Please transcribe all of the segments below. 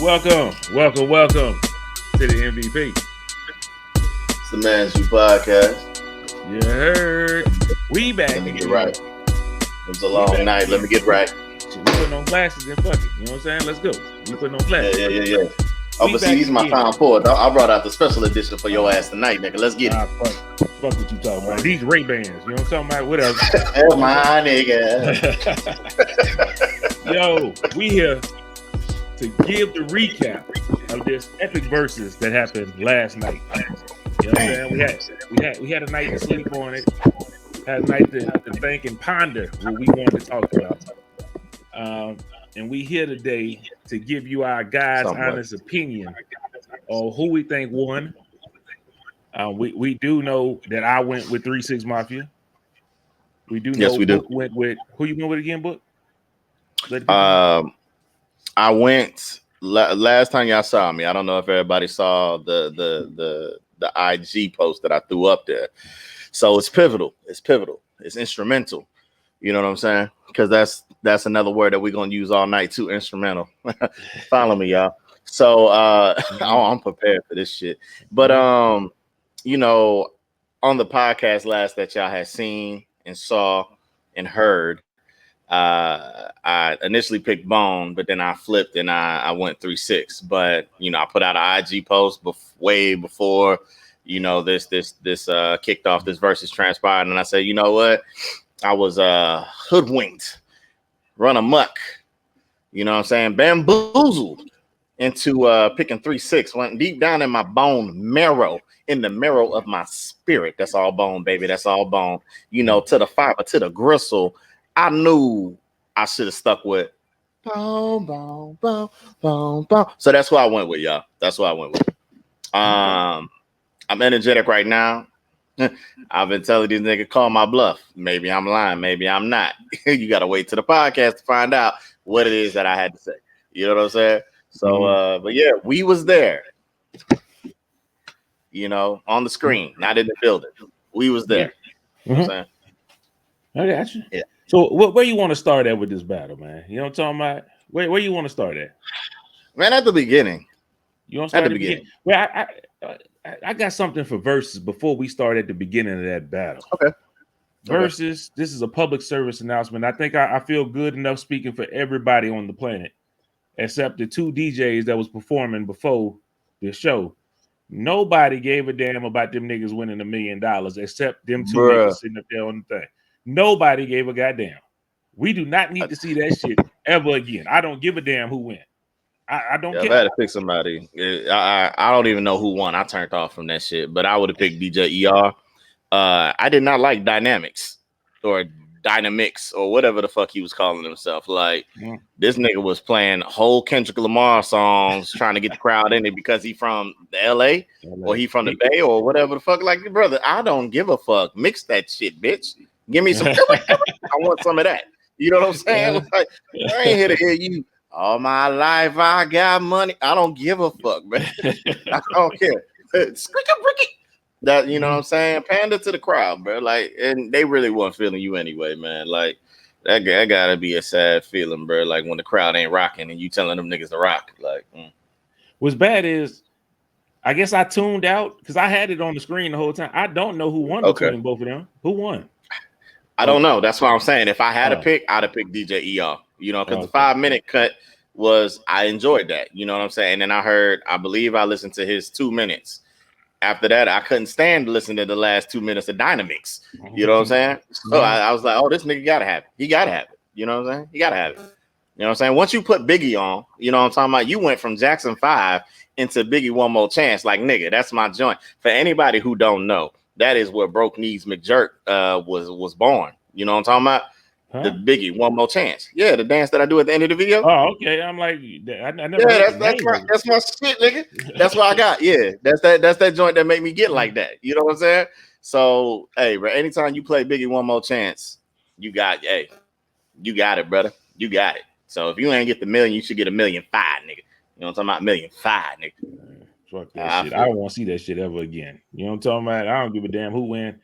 Welcome to the MVP. It's the Man's You Podcast. You heard. We back. Let me get right. It was a long night. Let me get right. So we putting on glasses and fuck it. You know what I'm saying? Let's go. We putting on glasses. Yeah. Oh, but see, these are my time for it. I brought out the special edition for your ass tonight, nigga. Let's get it. Fuck what you talking about. These Ray-Bans. You know what I'm talking about? Whatever. Oh, my nigga. Yo, we here to give the recap of this epic versus that happened last night. You know what I'm saying? We had a night to sleep on it. Had a night to think and ponder what we wanted to talk about. And we here today to give you our guys' honest opinion on who we think won. We do know that I went with 3-6 Mafia. We do know yes, we Book do. went with who you went with again, Book? I went last time y'all saw me. I don't know if everybody saw the IG post that I threw up there. So it's pivotal. It's instrumental. You know what I'm saying? Because that's another word that we're gonna use all night too. Instrumental. Follow me, y'all. So I'm prepared for this shit. But you know, on the podcast last that y'all had seen and saw and heard, I initially picked Bone, but then I flipped and I went 3-6. But you know, I put out an IG post way before you know this kicked off, this versus transpired, and I said, you know what, I was hoodwinked, run amok, you know what I'm saying, bamboozled into picking 3-6. Went deep down in my bone marrow, in the marrow of my spirit. That's all bone, baby. That's all bone. You know, to the fiber, to the gristle. I knew I should have stuck with bone. So that's what I went with, y'all. That's what I went with. I'm energetic right now. I've been telling these niggas, call my bluff. Maybe I'm lying. Maybe I'm not. You got to wait to the podcast to find out what it is that I had to say. You know what I'm saying? So, but yeah, we was there. You know, on the screen, not in the building. We was there. You know what I'm saying? I got you. Yeah. So where you want to start at with this battle, man? You know what I'm talking about? Where you want to start at? Man, at the beginning. You want to start at the beginning? Well, I got something for versus before we start at the beginning of that battle. Okay. Versus, this is a public service announcement. I think I feel good enough speaking for everybody on the planet, except the two DJs that was performing before the show. Nobody gave a damn about them niggas winning $1 million except them two niggas sitting up there on the thing. Nobody gave a goddamn. We do not need to see that shit ever again. I don't give a damn who win. I don't care. If I had to pick somebody, I don't even know who won. I turned off from that shit, but I would have picked DJ ER. I did not like Dynamics or Dynamics or whatever the fuck he was calling himself. Like, this nigga was playing whole Kendrick Lamar songs, trying to get the crowd in it because he from the LA or he from the Bay or whatever the fuck. Like, brother, I don't give a fuck. Mix that shit, bitch. Give me some. I want some of that. You know what I'm saying? Like, I ain't here to hear you. All my life I got money. I don't give a fuck, man. I don't care. That, you know what I'm saying? Pander to the crowd, bro. Like, and they really weren't feeling you anyway, man. Like, that gotta be a sad feeling, bro. Like when the crowd ain't rocking and you telling them niggas to rock. Like, What's bad is, I guess I tuned out because I had it on the screen the whole time. I don't know who won between both of them. Who won? I don't know. That's what I'm saying. If I had to pick, I'd have picked DJ ER. You know, because the 5-minute cut I enjoyed that. You know what I'm saying? And then I believe I listened to his 2 minutes. After that, I couldn't stand to listen to the last 2 minutes of Dynamics. You know what I'm saying? So I was like, oh, this nigga gotta have it. He gotta have it. You know what I'm saying? He gotta have it. You know what I'm saying? Once you put Biggie on, you know what I'm talking about? You went from Jackson 5 into Biggie One More Chance. Like, nigga, that's my joint. For anybody who don't know, that is where Broke Knees McJerk was born. You know what I'm talking about? The Biggie One More Chance. Yeah, the dance that I do at the end of the video. Oh, okay. I'm like, I never. Yeah, that's my shit, nigga. That's what I got. Yeah, that's that joint that make me get like that. You know what I'm saying? So, hey, bro, anytime you play Biggie One More Chance, you got it, brother. You got it. So if you ain't get the million, you should get $1.5 million, nigga. You know what I'm talking about? $1.5 million, nigga. Fuck that shit. I don't want to see that shit ever again. You know what I'm talking about? I don't give a damn who win.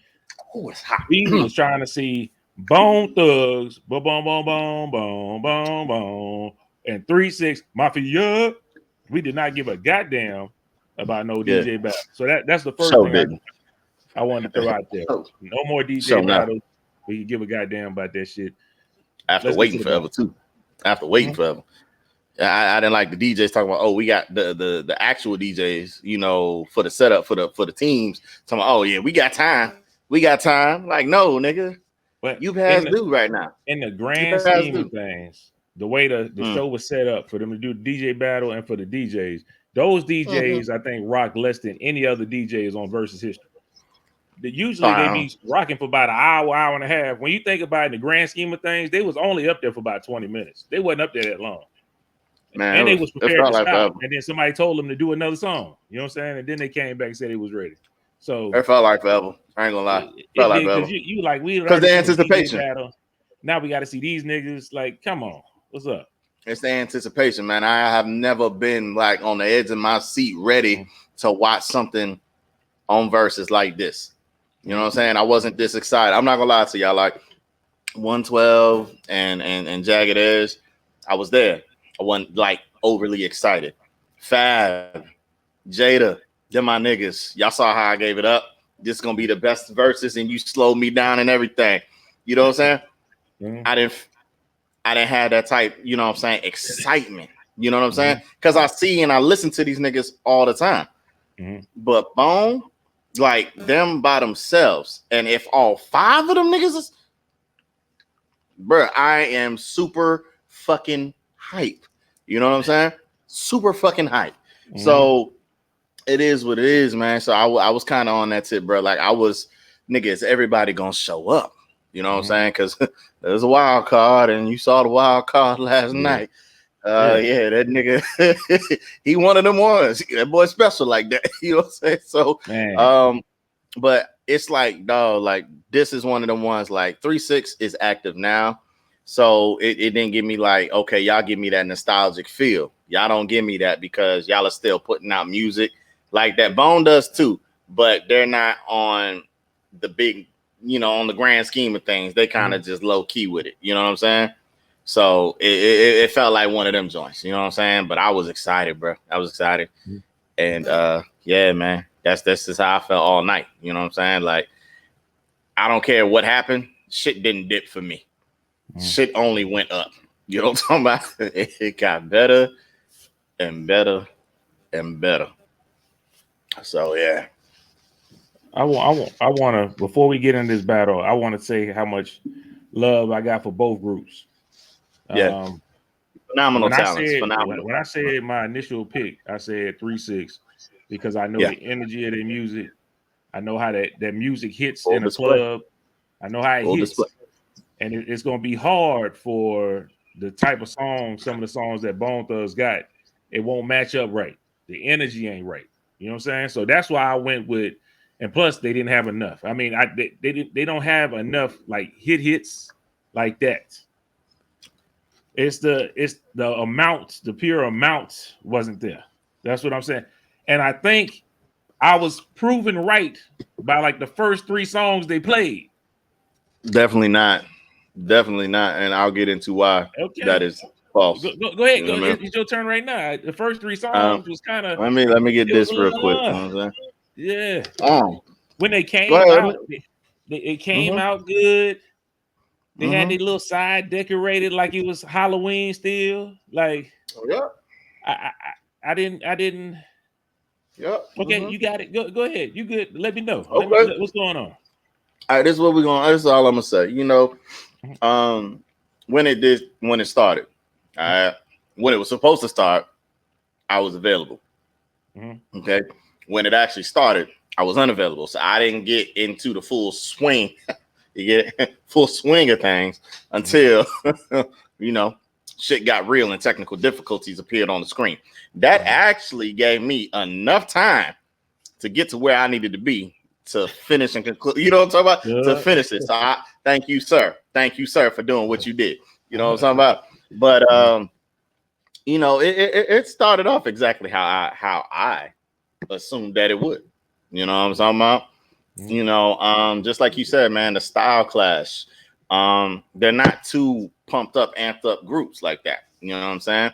Oh, it's hot. He was trying to see Bone Thugs, boom, boom, boom, boom, boom, boom, boom, and 3-6 Mafia. we did not give a goddamn about no Yeah. DJ battle. So that's the first So thing didn't. I wanted to throw out there. No more DJ So now. battles. We can give a goddamn about that shit. After waiting forever too. After waiting forever. I didn't like the DJs talking about, oh, we got the actual DJs, you know, for the setup for the teams. Talking about, oh yeah, we got time. We got time. Like, no, nigga. But you past due right now. In the grand scheme of things, the way the show was set up for them to do the DJ battle and for the DJs, those DJs I think rock less than any other DJs on Versus history. Usually they be rocking for about an hour and a half. When you think about it, in the grand scheme of things, they was only up there for about 20 minutes. They wasn't up there that long. Man, and they was prepared to stop. And then somebody told them to do another song. You know what I'm saying? And then they came back and said it was ready. So it felt like forever. I ain't gonna lie. It felt like forever. You like we because the anticipation. Now we got to see these niggas. Like, come on, what's up? It's the anticipation, man. I have never been like on the edge of my seat, ready to watch something on Versus like this. You know what I'm saying? I wasn't this excited. I'm not gonna lie to y'all. Like 112 and Jagged Edge, I was there. I wasn't like overly excited. Fab, Jada, them my niggas. Y'all saw how I gave it up. This is gonna be the best Versus, and you slowed me down and everything. You know what I'm saying? I didn't have that type, you know what I'm saying, excitement. You know what I'm saying? Because I see and I listen to these niggas all the time. But Bone, like them by themselves, and if all 5 of them niggas is, bruh, I am super fucking hype. You know what I'm saying? Super fucking hype. So it is what it is, man. So I was kind of on that tip, bro. Like I was, nigga, is everybody gonna show up? You know what I'm saying? Because there's a wild card, and you saw the wild card last night. Yeah, that nigga, he one of them ones. That boy special like that. You know what I'm saying? So, but it's like, dog, like this is one of them ones. Like 3-6 is active now. So it didn't give me like, okay, y'all give me that nostalgic feel. Y'all don't give me that because y'all are still putting out music like that. Bone does too, but they're not on the big, you know, on the grand scheme of things. They kind of just low key with it. You know what I'm saying? So it felt like one of them joints. You know what I'm saying? But I was excited, bro. I was excited. And yeah, man, that's just how I felt all night. You know what I'm saying? Like, I don't care what happened. Shit didn't dip for me. Shit only went up. You know what I'm talking about? It got better and better and better. So yeah. I want to, before we get in this battle, I want to say how much love I got for both groups. Yeah. Phenomenal talents. When I said my initial pick, I said 3-6 because I know the energy of their music. I know how that music hits in a club. I know how it hits. And it's going to be hard for the type of songs, some of the songs that Bone Thugs got. It won't match up right. The energy ain't right. You know what I'm saying? So that's why I went with, and plus they didn't have enough. I mean, they don't have enough like hits like that. It's the amount, the pure amount wasn't there. That's what I'm saying. And I think I was proven right by like the first 3 songs they played. Definitely not. And I'll get into why that is false. Go ahead. Go ahead. It's your turn right now. The first 3 songs was kind of. Let me get this real quick. You know what I'm saying? Yeah. When they came out, it came out good. They had their little side decorated like it was Halloween still. Like, I didn't. Yep. Okay, you got it. Go ahead. You good? Let me know. Okay. What's going on? All right, this is what we're going. This is all I'm gonna say. You know, when it started, when it was supposed to start, I was available. Okay. When it actually started, I was unavailable, so I didn't get into the full swing. You get full swing of things until you know shit got real and technical difficulties appeared on the screen. That actually gave me enough time to get to where I needed to be to finish and conclude. You know what I'm talking about? To finish it. So I thank you, sir. Thank you, sir, for doing what you did. You know what I'm talking about? But you know, it started off exactly how I assumed that it would. You know what I'm talking about? You know, just like you said, man, the style clash. They're not too pumped up, amped up groups like that. You know what I'm saying?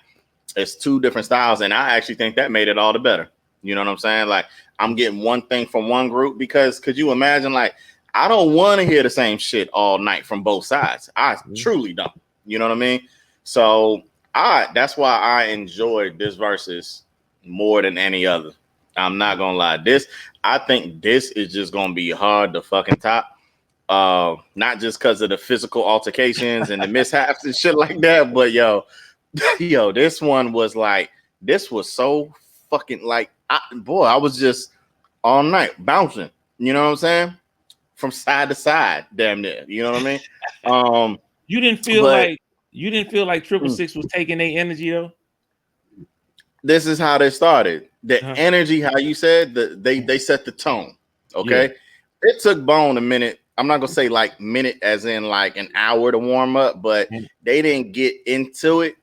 It's two different styles, and I actually think that made it all the better. You know what I'm saying? Like, I'm getting one thing from one group because could you imagine, like, I don't want to hear the same shit all night from both sides. I truly don't. You know what I mean? So that's why I enjoyed this versus more than any other. I'm not gonna lie. I think this is just gonna be hard to fucking top. Not just because of the physical altercations and the mishaps and shit like that, but yo, this one was like, this was so fucking like, I was just all night bouncing. You know what I'm saying? From side to side, damn near. You know what I mean? You didn't feel like Triple Six was taking their energy though. This is how they started. The energy, how you said, they set the tone. Okay, it took Bone a minute. I'm not gonna say like minute as in like an hour to warm up, but they didn't get into it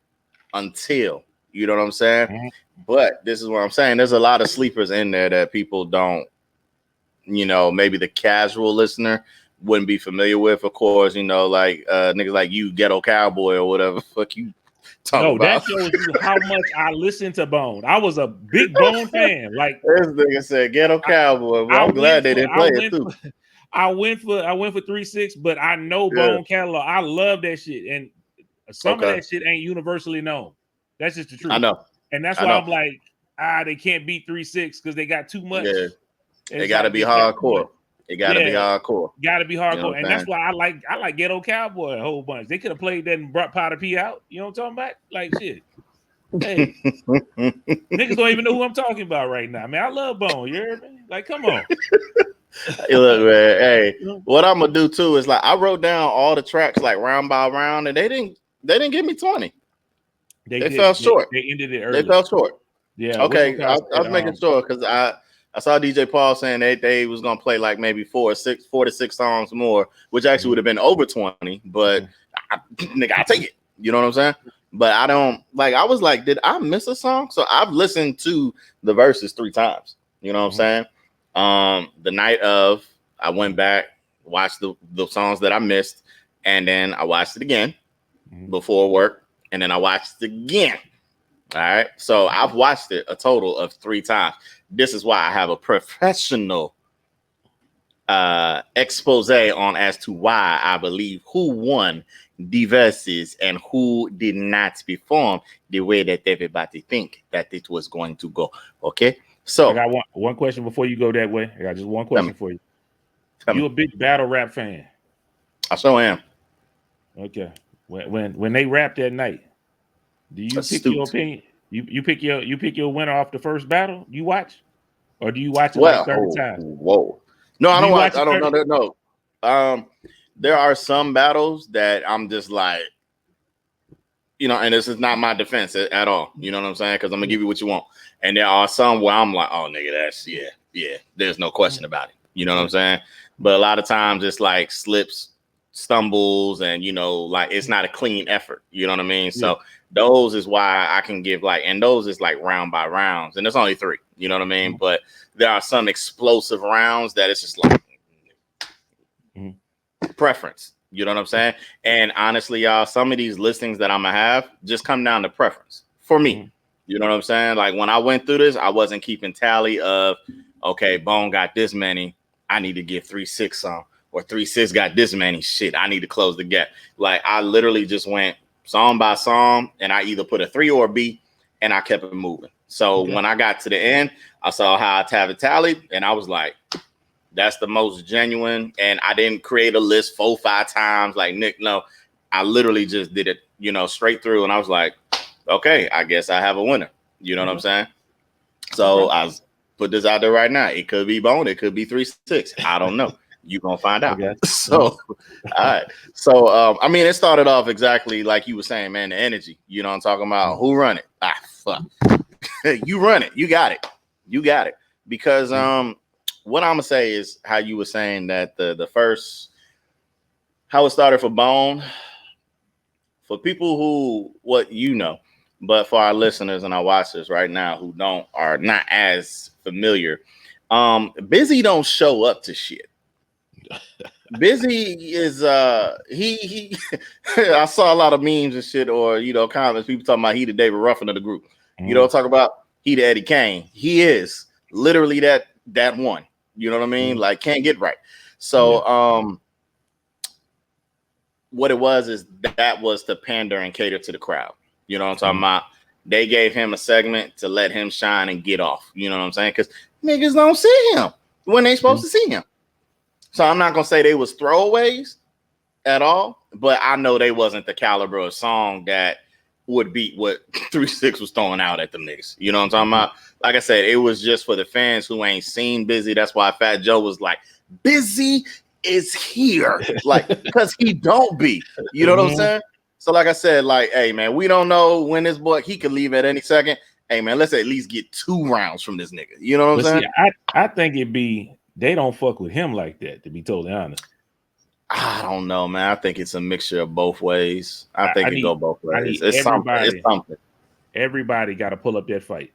until, you know what I'm saying? But this is what I'm saying. There's a lot of sleepers in there that people don't, you know, maybe the casual listener wouldn't be familiar with. Of course, you know, like niggas like you, Ghetto Cowboy or whatever fuck you talk about. That shows you how much I listened to Bone. I was a big Bone fan. Like this nigga said Ghetto Cowboy. Well, I'm glad they didn't play it too. I went for 3-6, but I know Bone catalog. I love that shit, and some of that shit ain't universally known. That's just the truth. I know, and that's why I'm like, they can't beat 3-6 because they got too much. Yeah. They gotta be hardcore. It gotta be hardcore. Gotta be hardcore, you know and that's why I like Ghetto Cowboy a whole bunch. They could have played that and brought Powder P out. You know what I'm talking about? Like shit. Hey, niggas don't even know who I'm talking about right now. Man, I love Bone. You hear me? Like, come on. Hey, look, man. Hey, what I'm gonna do too is like I wrote down all the tracks like round by round, and they didn't give me 20. They fell short. They ended it early. They fell short. Yeah. Okay, I was making sure because I saw DJ Paul saying they was gonna play like maybe 4 to 6 songs more, which actually would have been over 20. But nigga, I take it. You know what I'm saying? But I don't like. I was like, did I miss a song? So I've listened to the verses 3 times. You know what I'm saying? The night of, I went back, watched the songs that I missed, and then I watched it again before work, and then I watched it again. All right, so I've watched it a total of 3 times. This is why I have a professional expose on as to why I believe who won the verses and who did not perform the way that everybody think that it was going to go. Okay, so I got one question before you go that way. I got just one question for you. You a big battle rap fan? I sure am. Okay, when they rap that night, do you pick your opinion? You pick your winner off the first battle you watch, or do you watch it like 30 times? Whoa, no, I don't watch. I don't know. No, there are some battles that I'm just like, you know, and this is not my defense at all. You know what I'm saying? Because I'm gonna give you what you want. And there are some where I'm like, oh nigga, that's yeah. There's no question about it. You know what I'm saying? But a lot of times it's like slips, stumbles, and you know, like it's not a clean effort. You know what I mean? So those is why I can give like, and those is like round by rounds, and there's only 3. You know what I mean? But there are some explosive rounds that it's just like preference. You know what I'm saying? And honestly, y'all, some of these listings that I'm gonna have just come down to preference for me. You know what I'm saying? Like when I went through this, I wasn't keeping tally of, okay, Bone got this many, I need to give 3-6 some, or 3-6 got this many, shit, I need to close the gap. Like I literally just went song by song, and I either put a 3 or a B, and I kept it moving. So when I got to the end, I saw how I have it tallied, and I was like, that's the most genuine. And I didn't create a list 4-5 times like Nick. No, I literally just did it, you know, straight through. And I was like, okay, I guess I have a winner. You know what I'm saying? So I put this out there right now. It could be Bone. It could be 3-6. I don't know. You're going to find out. So, all right. So, I mean, it started off exactly like you were saying, man, the energy. You know what I'm talking about? Who run it? Fuck. You run it. You got it. You got it. Because, what I'm gonna say is how you were saying that the first, how it started for Bone, for people who but for our listeners and our watchers right now who are not as familiar, Bizzy don't show up to shit. Bizzy is he I saw a lot of memes and shit, or comments, people talking about he the David Ruffin of the group. Talk about he the Eddie Kane. He is literally that one. You know what I mean? Like, can't get right. So what it was is that was to pander and cater to the crowd. You know what I'm talking about? They gave him a segment to let him shine and get off. You know what I'm saying? Because niggas don't see him when they supposed to see him. So I'm not gonna say they was throwaways at all, but I know they wasn't the caliber of song that would beat what 3-6 was throwing out at them niggas. You know what I'm talking about? Like I said, it was just for the fans who ain't seen Bizzy. That's why Fat Joe was like, Bizzy is here, like, because he don't be. You know what I'm saying? So like I said, like, hey man, we don't know when this boy, he could leave at any second. Hey man, let's at least get 2 rounds from this nigga. You know what I'm saying? See, I think it'd be, they don't fuck with him like that, to be totally honest. I don't know, man. I think it's a mixture of both ways. I think it go both ways. It's something. It's something. Everybody got to pull up that fight.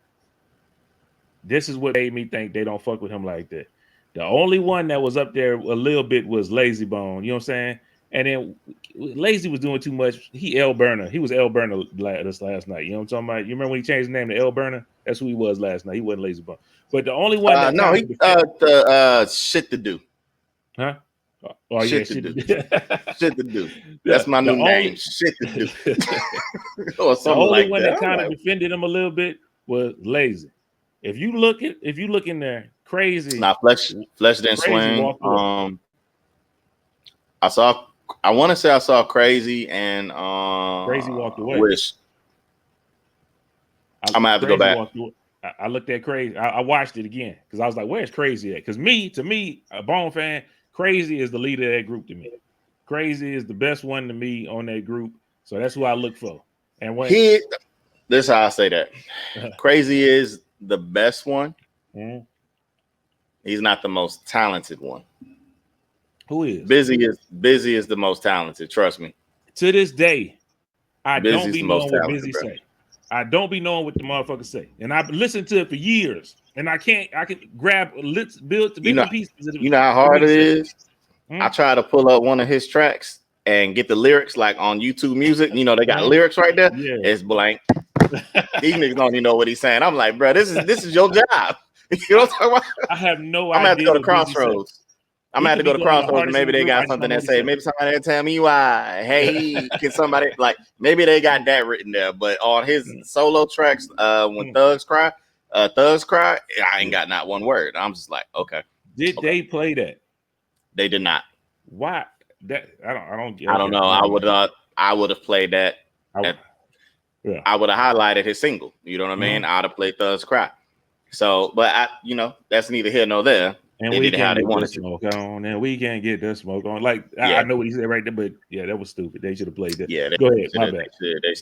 This is what made me think they don't fuck with him like that. The only one that was up there a little bit was Lazy Bone. You know what I'm saying? And then Lazy was doing too much. He L Burner. He was L Burner this last night. You know what I'm talking about? You remember when he changed his name to L Burner? That's who he was last night. He wasn't Lazy Bone. But the only one that no, he the shit to do. Huh? Oh shit yeah, to do. Shit to do. That's my new name. Shit to do. The only one that kind of defended him a little bit was Lazy. If you look in there, Crazy. Nah, Flesh didn't swing. I want to say I saw Crazy and Crazy walked away. Wish. I'm gonna have to go back. I looked at Crazy. I watched it again because I was like, "Where's Crazy at?" Because to me, a Bone fan, Crazy is the leader of that group to me. Crazy is the best one to me on that group, so that's who I look for. And when this is how I say that, Crazy is the best one. He's not the most talented one. Who is? Bizzy is the most talented. Trust me. To this day, I Bizzy's don't be knowing what Bizzy say. I don't be knowing what the motherfuckers say, and I've listened to it for years, and I can grab build the pieces. You know how hard it is. I try to pull up one of his tracks and get the lyrics, like on YouTube Music. You know they got lyrics right there. Yeah. It's blank. These niggas don't even know what he's saying. I'm like, bro, this is your job. You know what I'm talking about? I have no idea. I'm gonna have to go to Crossroads. I'm gonna have to go to Crossroads, and maybe they got something that say, maybe somebody will tell me why. Hey, can somebody, like, maybe they got that written there, but on his solo tracks, when Thugs Cry, I ain't got not one word. I'm just like, okay. Did they play that? They did not. Why? That I don't know. I would have played that. I would have highlighted his single. You know what I mean? I'd have played Thugs Cry. So, but that's neither here nor there. And we can't get the smoke on, and we can't get the smoke on. Like, I know what he said right there, but yeah, that was stupid. They should have played that. Yeah, go ahead. My bad.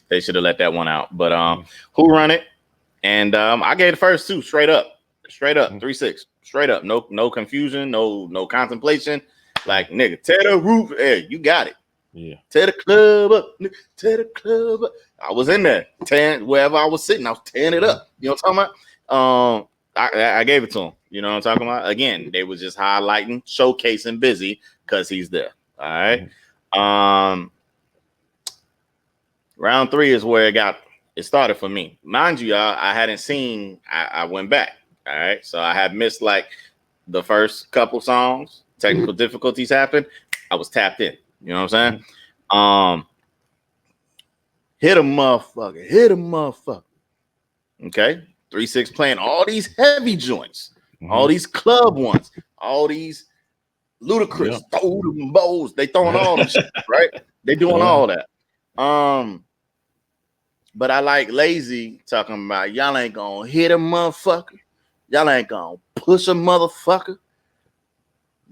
They should have let that one out. But Who Run It? And I gave the first 2 straight up, 3-6, straight up. No confusion, no contemplation. Like, nigga, tear the roof. Hey, you got it. Yeah. Tear the club up. Tear the club up. I was in there, wherever I was sitting, I was tearing it up. You know what I'm talking about? I gave it to him. You know what I'm talking about? Again, they was just highlighting, showcasing Bizzy because he's there. All right. Round 3 is where it started for me. Mind you, y'all, I hadn't seen. I went back. All right. So I had missed like the first couple songs. Technical difficulties happened. I was tapped in. You know what I'm saying? Hit a motherfucker. Okay. 3-6 playing all these heavy joints, all these club ones, all these ludicrous throw them bows. They throwing all them shit, right? They doing all that. But I like Lazy talking about y'all ain't gonna hit a motherfucker. Y'all ain't gonna push a motherfucker.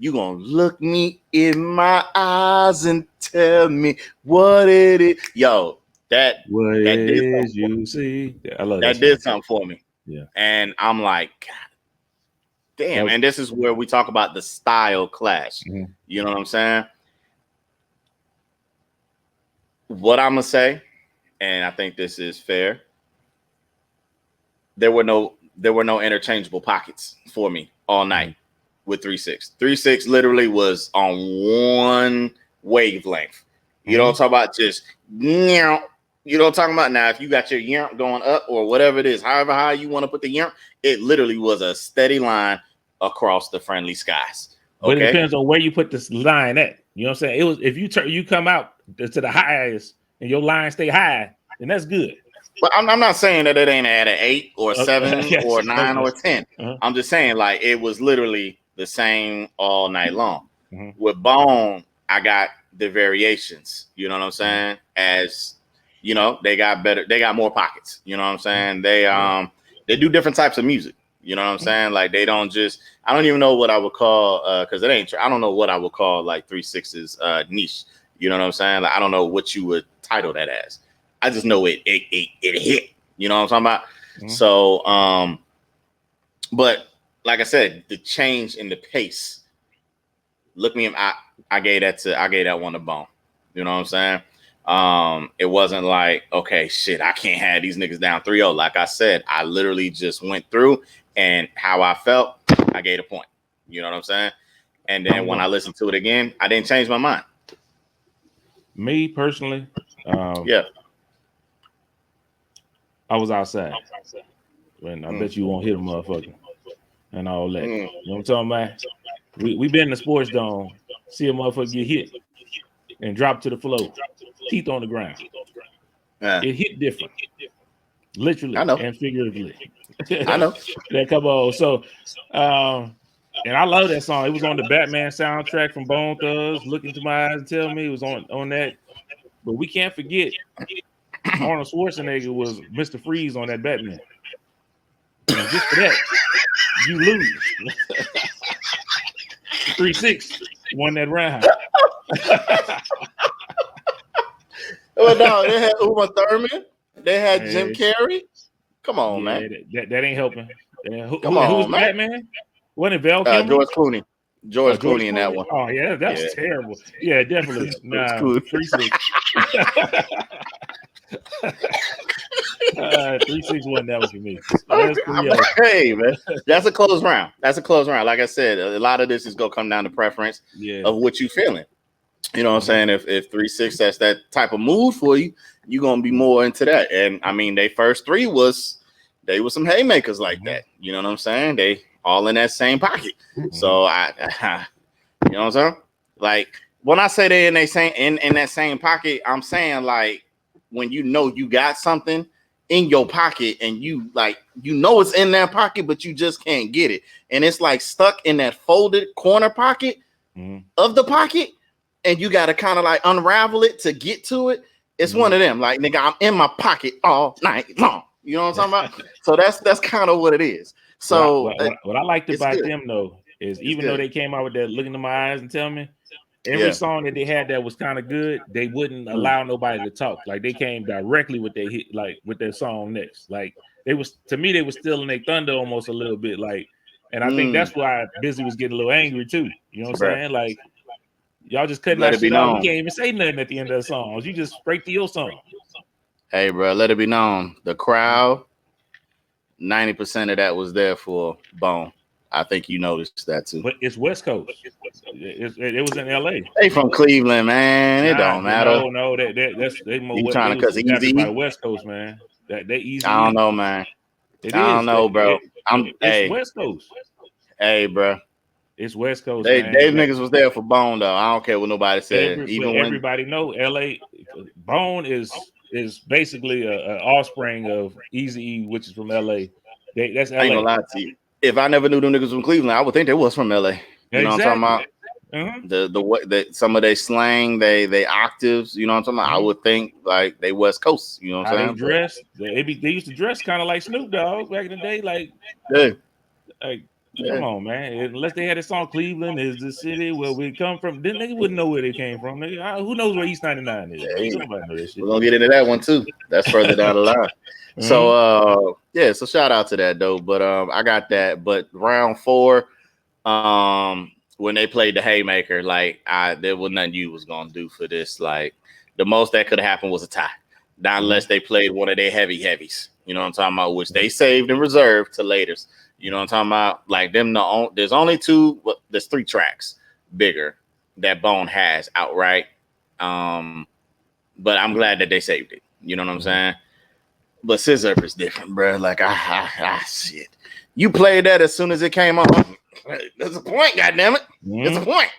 You gonna look me in my eyes and tell me what it is. Yo, that did you see? I love that did something for me. Yeah. And I'm like, God damn. And this is where we talk about the style clash. You know what I'm saying? What I'm gonna say, and I think this is fair, there were no interchangeable pockets for me all night. with 3-6. 3-6 literally was on one wavelength. You don't talk about just you don't talk about now. If you got your yamp going up or whatever it is, however high you want to put the yamp, it literally was a steady line across the friendly skies. But it depends on where you put this line at. You know what I'm saying? It was if you come out to the highest and your line stay high, then that's good. But I'm not saying that it ain't at an 8 or 7 yes, or 9 or 10. Uh-huh. I'm just saying like it was literally the same all night long. With Bone, I got the variations. You know what I'm saying? As you know, they got better. They got more pockets. You know what I'm saying? They do different types of music. You know what I'm saying? Like they don't just. I don't even know what I would call because it ain't. I don't know what I would call like 3-6's niche. You know what I'm saying? Like I don't know what you would title that as. I just know it hit. You know what I'm talking about? So but like I said, the change in the pace. Look me, I gave that one to Bone. You know what I'm saying? It wasn't like, okay, shit, I can't have these niggas down 3-0. Like I said, I literally just went through and how I felt, I gave a point. You know what I'm saying? And then when I listened to it again, I didn't change my mind. Me personally, yeah. I was outside. And I bet you won't hit a motherfucker and all that. You know what I'm talking about? We been in the sports dome, see a motherfucker get hit and drop to the floor, teeth on the ground. It hit different, literally and figuratively. I know. That come on. So, and I love that song. It was on the Batman soundtrack from Bone Thugs. Look into my eyes and tell me it was on that. But we can't forget Arnold Schwarzenegger was Mr. Freeze on that Batman. And just for that, you lose. 3-6 won that round. Well, no, they had Uma Thurman. They had Jim Carrey. Come on, man. That ain't helping. Come on, who's man. Batman? Wasn't it Val Kilmer? George Clooney. George Clooney in that one. Oh yeah, that was terrible. Yeah, definitely. Nah, 3-6. 3-6 wasn't that one for me. Hey man, that's a close round. That's a close round. Like I said, a lot of this is gonna come down to preference of what you feeling. You know what I'm saying? If 3-6 that's that type of mood for you, you're gonna be more into that. And I mean, they first three they were some haymakers like that. You know what I'm saying? They all in that same pocket. So I you know what I'm saying? Like when I say they in that same pocket, I'm saying like when you know you got something in your pocket and you know it's in that pocket, but you just can't get it. And it's like stuck in that folded corner pocket of the pocket. And you got to kind of like unravel it to get to it. It's one of them. Like, nigga, I'm in my pocket all night long. You know what I'm talking about? So that's kind of what it is. So what I liked about them though is even though they came out with that look into my eyes and tell me, every song that they had that was kind of good, they wouldn't allow nobody to talk. Like they came directly with their hit, like with their song next. Like they was stealing their thunder almost a little bit. Like, and I think that's why Bizzy was getting a little angry too. You know what I'm saying? Like y'all just cutting that shit out. You can't even say nothing at the end of the songs. You just break to your song. Hey, bro, let it be known. The crowd, 90% of that was there for Bone. I think you noticed that too. But it's West Coast. It was in LA. They from Cleveland, man. It don't matter. No, they more. You trying to cuss easy by West Coast, man. They easy. I don't know, man. I don't know, bro. It's West Coast. Hey, bro. It's West Coast. They niggas was there for Bone though. I don't care what nobody said. Even when everybody know LA, Bone is basically an offspring of Eazy-E, which is from LA. That's LA. I ain't gonna lie to you. If I never knew them niggas from Cleveland, I would think they was from LA. You know what I'm talking about? The way some of their slang, they octaves. You know what I'm talking about? I would think like they West Coast. You know what I'm saying? They dress. They used to dress kind of like Snoop Dogg back in the day. Like, come on, man. Unless they had a song, Cleveland is the city where we come from. Then they wouldn't know where they came from. Who knows where East 99 is? Somebody know that shit. We're gonna get into that one too. That's further down the line. So so shout out to that though. But I got that. But round 4, when they played the haymaker, like there was nothing you was gonna do for this. Like the most that could have happened was a tie. Not unless they played one of their heavies. You know what I'm talking about, which they saved and reserved to laters. You know what I'm talking about? Like them, there's only two. Well, there's 3 tracks bigger that Bone has outright. But I'm glad that they saved it. You know what I'm saying? But Scissor is different, bro. Like shit. You played that as soon as it came on. There's a point, goddammit. There's a point.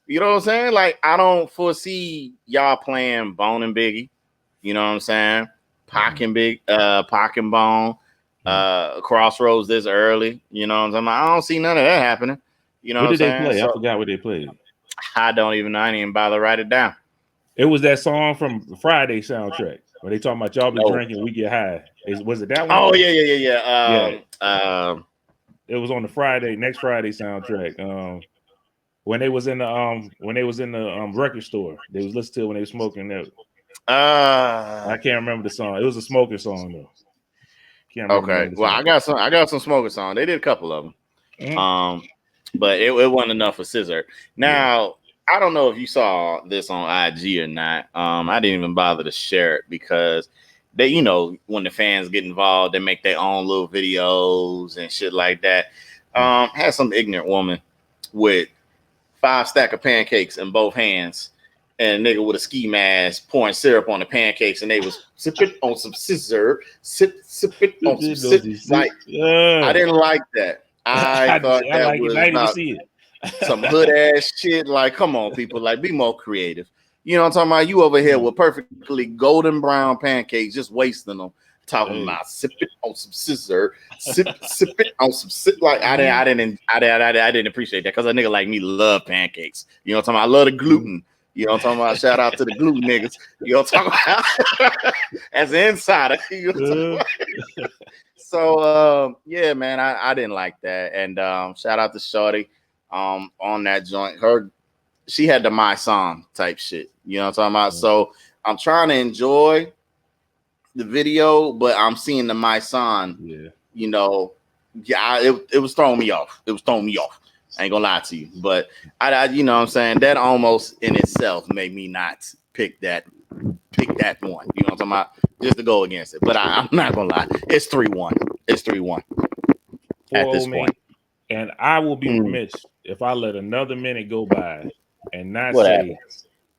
You know what I'm saying? Like I don't foresee y'all playing Bone and Biggie. You know what I'm saying? Pac and Bone. Crossroads this early. You know what I'm saying? I don't see none of that happening. You know what what did I'm they play? So, I forgot what they played. I don't even know. I didn't even bother to write it down. It was that song from the Friday soundtrack when they talking about y'all be drinking, we get high. Was it that one? Oh yeah. It was on the next Friday soundtrack. When they was in the record store, they was listening to it when they were smoking that. I can't remember the song. It was a smoking song though. Can't remember. Okay. Well, I got some smoking songs. They did a couple of them. But it wasn't enough for Scissor. Now, I don't know if you saw this on IG or not. I didn't even bother to share it because they, you know, when the fans get involved, they make their own little videos and shit like that. Had some ignorant woman with 5 stacks of pancakes in both hands and a nigga with a ski mask pouring syrup on the pancakes, and they was sipping on some Scissor, sipping on some scissor. Like, I didn't like that. I thought that was about some hood ass shit. Like, come on, people, like be more creative. You know what I'm talking about? You over here with perfectly golden brown pancakes, just wasting them. Talking about sipping on some Scissor, sipping on some scissor. Like I didn't appreciate that because a nigga like me love pancakes. You know what I'm talking about? I love the gluten. You know what I'm talking about? Shout out to the gluten niggas. You know what I'm talking about? As an insider. You know what I'm about? So yeah, man, I didn't like that. And shout out to Shorty on that joint. She had the my song type shit. You know what I'm talking about? So I'm trying to enjoy the video, but I'm seeing the my song. Yeah. You know, it was throwing me off. It was throwing me off. I ain't gonna lie to you, but I you know what I'm saying, that almost in itself made me not pick that one. You know what I'm talking about? Just to go against it. But I'm not gonna lie, it's 3-1. It's 3-1 at this point. And I will be remiss if I let another minute go by and not say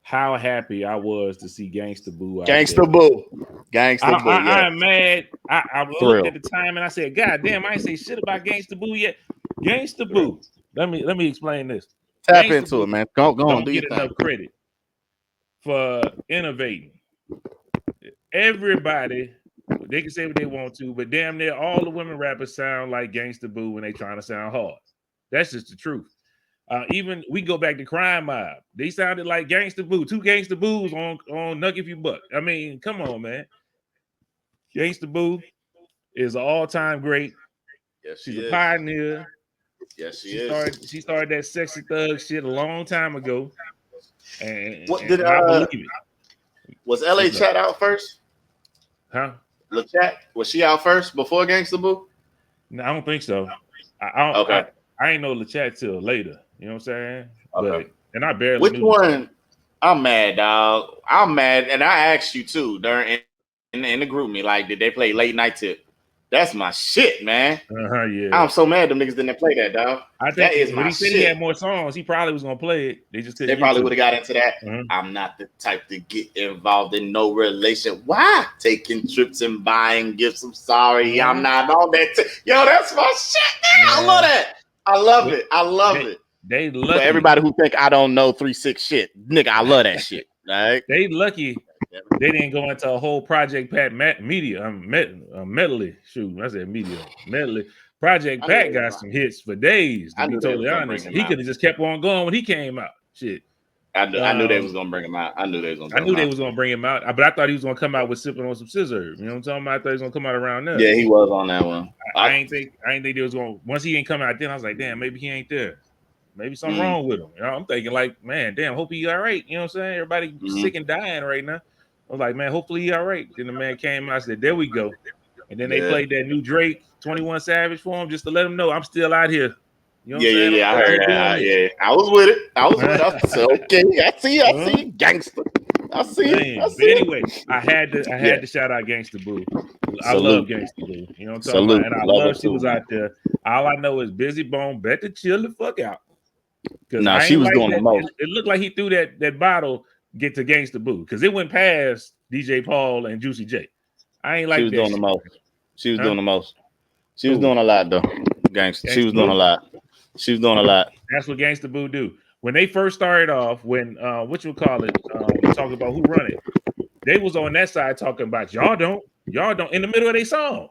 how happy I was to see Gangsta Boo. Gangsta Boo. I am mad. I looked at the time and I said, God damn, I ain't say shit about Gangsta Boo yet. Gangsta Boo. Let me explain this. Tap Gangsta into Boo it, man. Go on. Do get enough credit for innovating. Everybody, they can say what they want to, but damn near all the women rappers sound like Gangsta Boo when they trying to sound hard. That's just the truth. Even we go back to Crime Mob. They sounded like Gangsta Boo. 2 Gangsta Boos on Nuck If You Buck. I mean, come on, man. Gangsta Boo is an all-time great. Yes, she's a pioneer. Yes, she is. She started that sexy thug shit a long time ago. And what did I believe it. Was LA Chat out first? Huh? LaChat, was she out first before Gangsta Boo? No, I don't think so. I ain't know LaChat till later. You know what I'm saying? Okay. And I barely Which knew one? I'm mad, dog. I'm mad, and I asked you too during in the group me, like, did they play Late Night Tip? That's my shit, man. Yeah. I'm so mad them niggas didn't play that, dog. I think that is my he said shit. he had more songs. He probably was gonna play it. They probably would have got into that. I'm not the type to get involved in no relation. Why? Taking trips and buying gifts. I'm sorry, I'm not on that. Yo, that's my shit, man. I love that. I love it. I love it. They lucky. For everybody who think I don't know 3-6 shit, nigga, I love that shit. Right? They lucky. They didn't go into a whole Project Pat media. Medley. Shoot, I said media. Medley. Project Pat got some hits for days. To be totally honest, he could have just kept on going when he came out. Shit. I knew they was gonna bring him out. I knew they was gonna bring him out, but I thought he was gonna come out with sipping on some scissor. You know what I'm talking about? I thought he was gonna come out around there. Yeah, he was on that one. I ain't think they was gonna. Once he didn't come out, then I was like, damn, maybe he ain't there. Maybe something wrong with him. You know, I'm thinking like, man, damn, hope he all right. You know what I'm saying? Everybody sick and dying right now. I was like, man, hopefully he all right. Then the man came out and said, there we go. And then they played that new Drake 21 Savage for him just to let him know I'm still out here. You know what I'm saying? Yeah, I heard that. I was with it. I was with it. I said, okay, I see, gangster. I see Man, it. I but see anyway, it. I had to shout out Gangsta Boo. I love Salute. Gangsta Boo. You know what I'm talking Salute. about? And I Love love her she too, was man. out there. All I know is Bizzy Bone better chill the fuck out. Because No, I she ain't was like doing that. the most. It looked like he threw that bottle get to Gangsta Boo because it went past DJ Paul and Juicy J. I ain't like She was that doing shit. the most. She was Huh? doing the most. She was Who? doing a lot though. Gangster. She Gangsta was doing Boo? a lot. She was doing a lot. That's what Gangsta Boo do. When they first started off, when what you call it, talking about who run it, they was on that side talking about y'all don't in the middle of their song.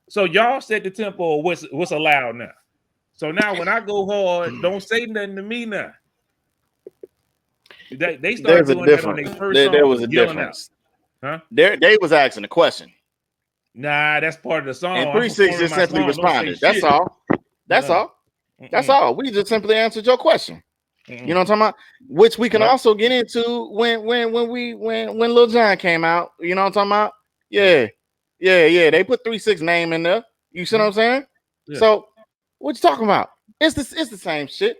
So y'all set the tempo of what's allowed now. So now when I go hard, don't say nothing to me now. They started There's a doing that on difference. their first There song, was a yelling out. difference. Huh? They was asking a question. Nah, that's part of the song. And I'm 3-6 performing just my simply song. Don't say responded. That's shit. all. That's all. That's all. We just simply answered your question. You know what I'm talking about? Which we can also get into when Lil Jon came out. You know what I'm talking about? Yeah. They put 3-6 name in there. You see what I'm saying? Yeah. So what you talking about? It's the same shit.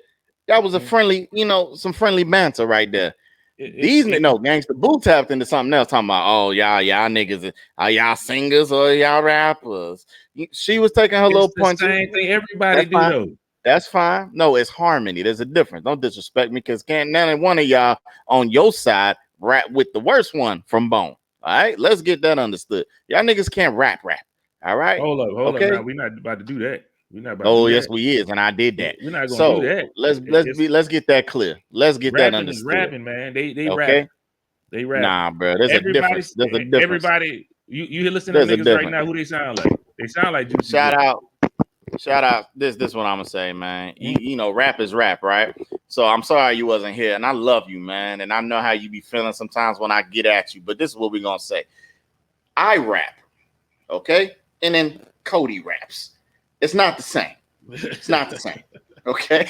That was a friendly, some friendly banter right there. Gangsta Boo tapped into something else, talking about, oh, y'all niggas, are y'all singers or y'all rappers? She was taking her little punches. Same thing everybody do though. That's fine. No, it's harmony. There's a difference. Don't disrespect me because can't none one of y'all on your side rap with the worst one from Bone. All right, let's get that understood. Y'all niggas can't rap. All right. Hold up. Now we're not about to do that. We're not about to do yes, that. we is, and I did that. We're not gonna do that. Let's get that clear. Let's get that understood. Is rapping, man. They okay? rap. They rap. Nah, bro. There's a difference. Everybody, you listen to niggas right now. Who they sound like? They sound like Juicy. Shout out. This what I'm gonna say, man. You know, rap is rap, right? So I'm sorry you wasn't here, and I love you, man. And I know how you be feeling sometimes when I get at you. But this is what we're gonna say. I rap, okay, and then Cody raps. It's not the same. It's not the same. Okay.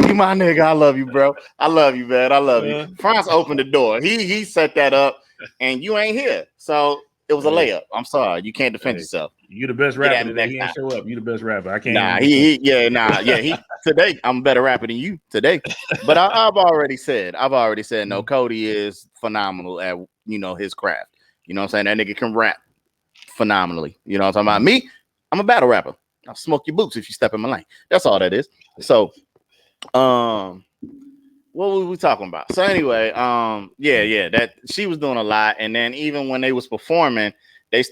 You my nigga. I love you, bro. I love you, man. I love you. Franz opened the door. He set that up, and you ain't here. So it was a layup. I'm sorry. You can't defend yourself. You the best rapper today. He ain't show up. You the best rapper. I can't. He today I'm a better rapper than you today. But I've already said no. Cody is phenomenal at his craft. You know what I'm saying? That nigga can rap phenomenally. You know what I'm talking about? Me, I'm a battle rapper. I'll smoke your boots if you step in my lane. That's all that is. So, what were we talking about? So anyway, that she was doing a lot, and then even when they was performing, it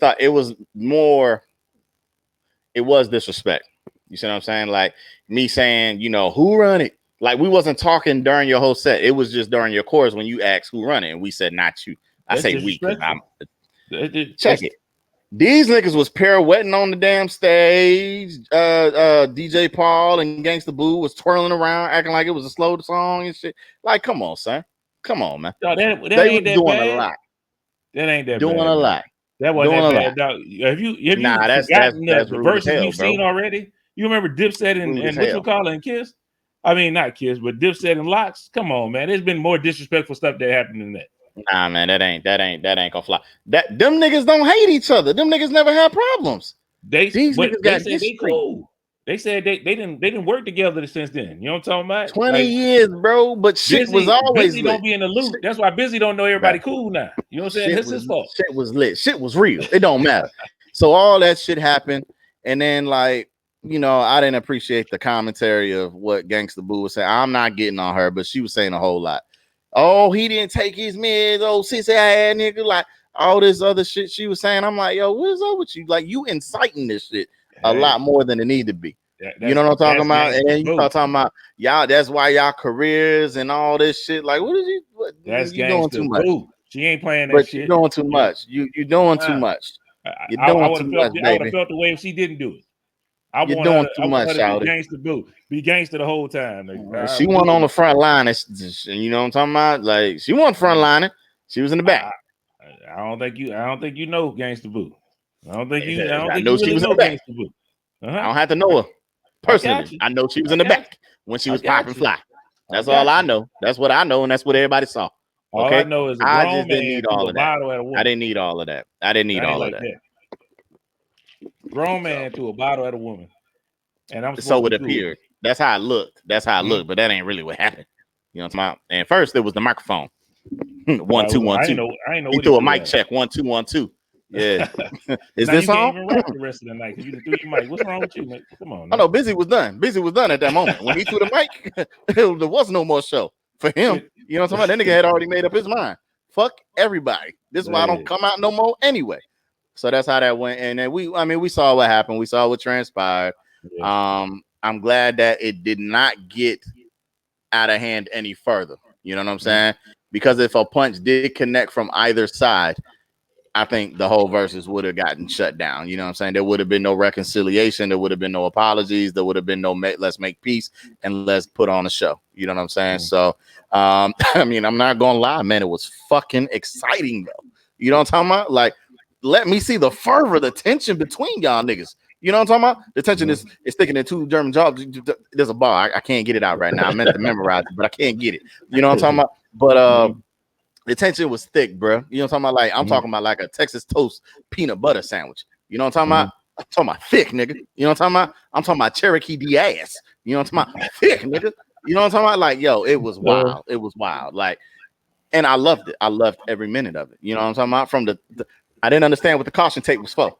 was disrespect. You see what I'm saying? Like me saying, who run it? Like we wasn't talking during your whole set. It was just during your chorus when you asked who run it, and we said not you. I say we. Check it. These niggas was pirouetting on the damn stage. DJ Paul and Gangsta Boo was twirling around, acting like it was a slow song and shit. Like, come on, son. Come on, man. No, that they ain't was that doing bad. a lot. That ain't that doing bad. a lot. That wasn't that bad, dog. Have you forgotten the verses you've seen already? You remember Dipset and what you call it and Kiss? I mean, not Kiss, but Dipset and Locks. Come on, man. There's been more disrespectful stuff that happened than that. Nah, man, that ain't gonna fly. Them niggas don't hate each other. Them niggas never had problems. These niggas got history. They cool. They said they didn't work together since then. You know what I'm talking about? 20 years, bro. But shit was always Bizzy lit. Don't be in the loop. That's why Bizzy don't know everybody cool now. You know what I'm saying? That's his fault. Shit was lit. Shit was real. It don't matter. So all that shit happened, and then I didn't appreciate the commentary of what Gangsta Boo was saying. I'm not getting on her, but she was saying a whole lot. Oh, he didn't take his meds. Oh, sissy ass nigga, like all this other shit she was saying. I'm like, yo, what's up with you? Like, you inciting this shit a lot more than it need to be. You know what I'm talking about? And then you start talking about y'all. That's why y'all careers and all this shit. Like, what is you? That's you doing too much. She ain't playing that shit. You're doing too much. You're doing too much. You're doing too much, baby. I would have felt the way if she didn't do it. You're doing too much, shouty. Gangsta Boo, be gangster the whole time. She wasn't on the front line. You know what I'm talking about? Like, she wasn't front lining. She was in the back. I don't think you know Gangsta Boo. I know she was in the back. Gangsta Boo. I don't have to know her personally. I know she was in the back when she was popping fly. That's all I know. That's what I know, and that's what everybody saw. All I know is I just didn't need all of that. I didn't need all of that. I didn't need all of that. Grown man threw a bottle at a woman, and I'm so it appeared. That's how it looked. But that ain't really what happened. You know what I'm talking about? And first, it was the microphone. 1 2 1 I 2. ain't know He what threw a threw mic at. check. 1 2 1 2. Yeah. Is Now this you can't on? even rap the rest of the night because you threw your mic. What's wrong with you, man? Come on. Oh no, Bizzy was done. Bizzy was done at that moment. When he threw the mic, there was no more show for him. You know what I'm talking about? That nigga had already made up his mind. Fuck everybody. This is why I don't come out no more anyway. So that's how that went. And then we saw what happened. We saw what transpired. Yeah. I'm glad that it did not get out of hand any further. You know what I'm saying? Because if a punch did connect from either side, I think the whole versus would have gotten shut down. You know what I'm saying? There would have been no reconciliation. There would have been no apologies. There would have been no let's make peace and let's put on a show. You know what I'm saying? So, I mean, I'm not going to lie, man. It was fucking exciting, though. You know what I'm talking about? Like, let me see the fervor, the tension between y'all niggas. You know what I'm talking about? The tension is sticking in two German jobs. There's a bar. I can't get it out right now. I meant to memorize it, but I can't get it. You know what I'm talking about? But the tension was thick, bro. You know what I'm talking about? Like, I'm talking about like a Texas toast peanut butter sandwich. You know what I'm talking about? I'm talking about thick, nigga. You know what I'm talking about? I'm talking about Cherokee D ass. You know what I'm talking about? Thick, nigga. You know what I'm talking about? Like, yo, it was wild. It was wild. Like, and I loved it. I loved every minute of it. You know what I'm talking about? From the I didn't understand what the caution tape was for.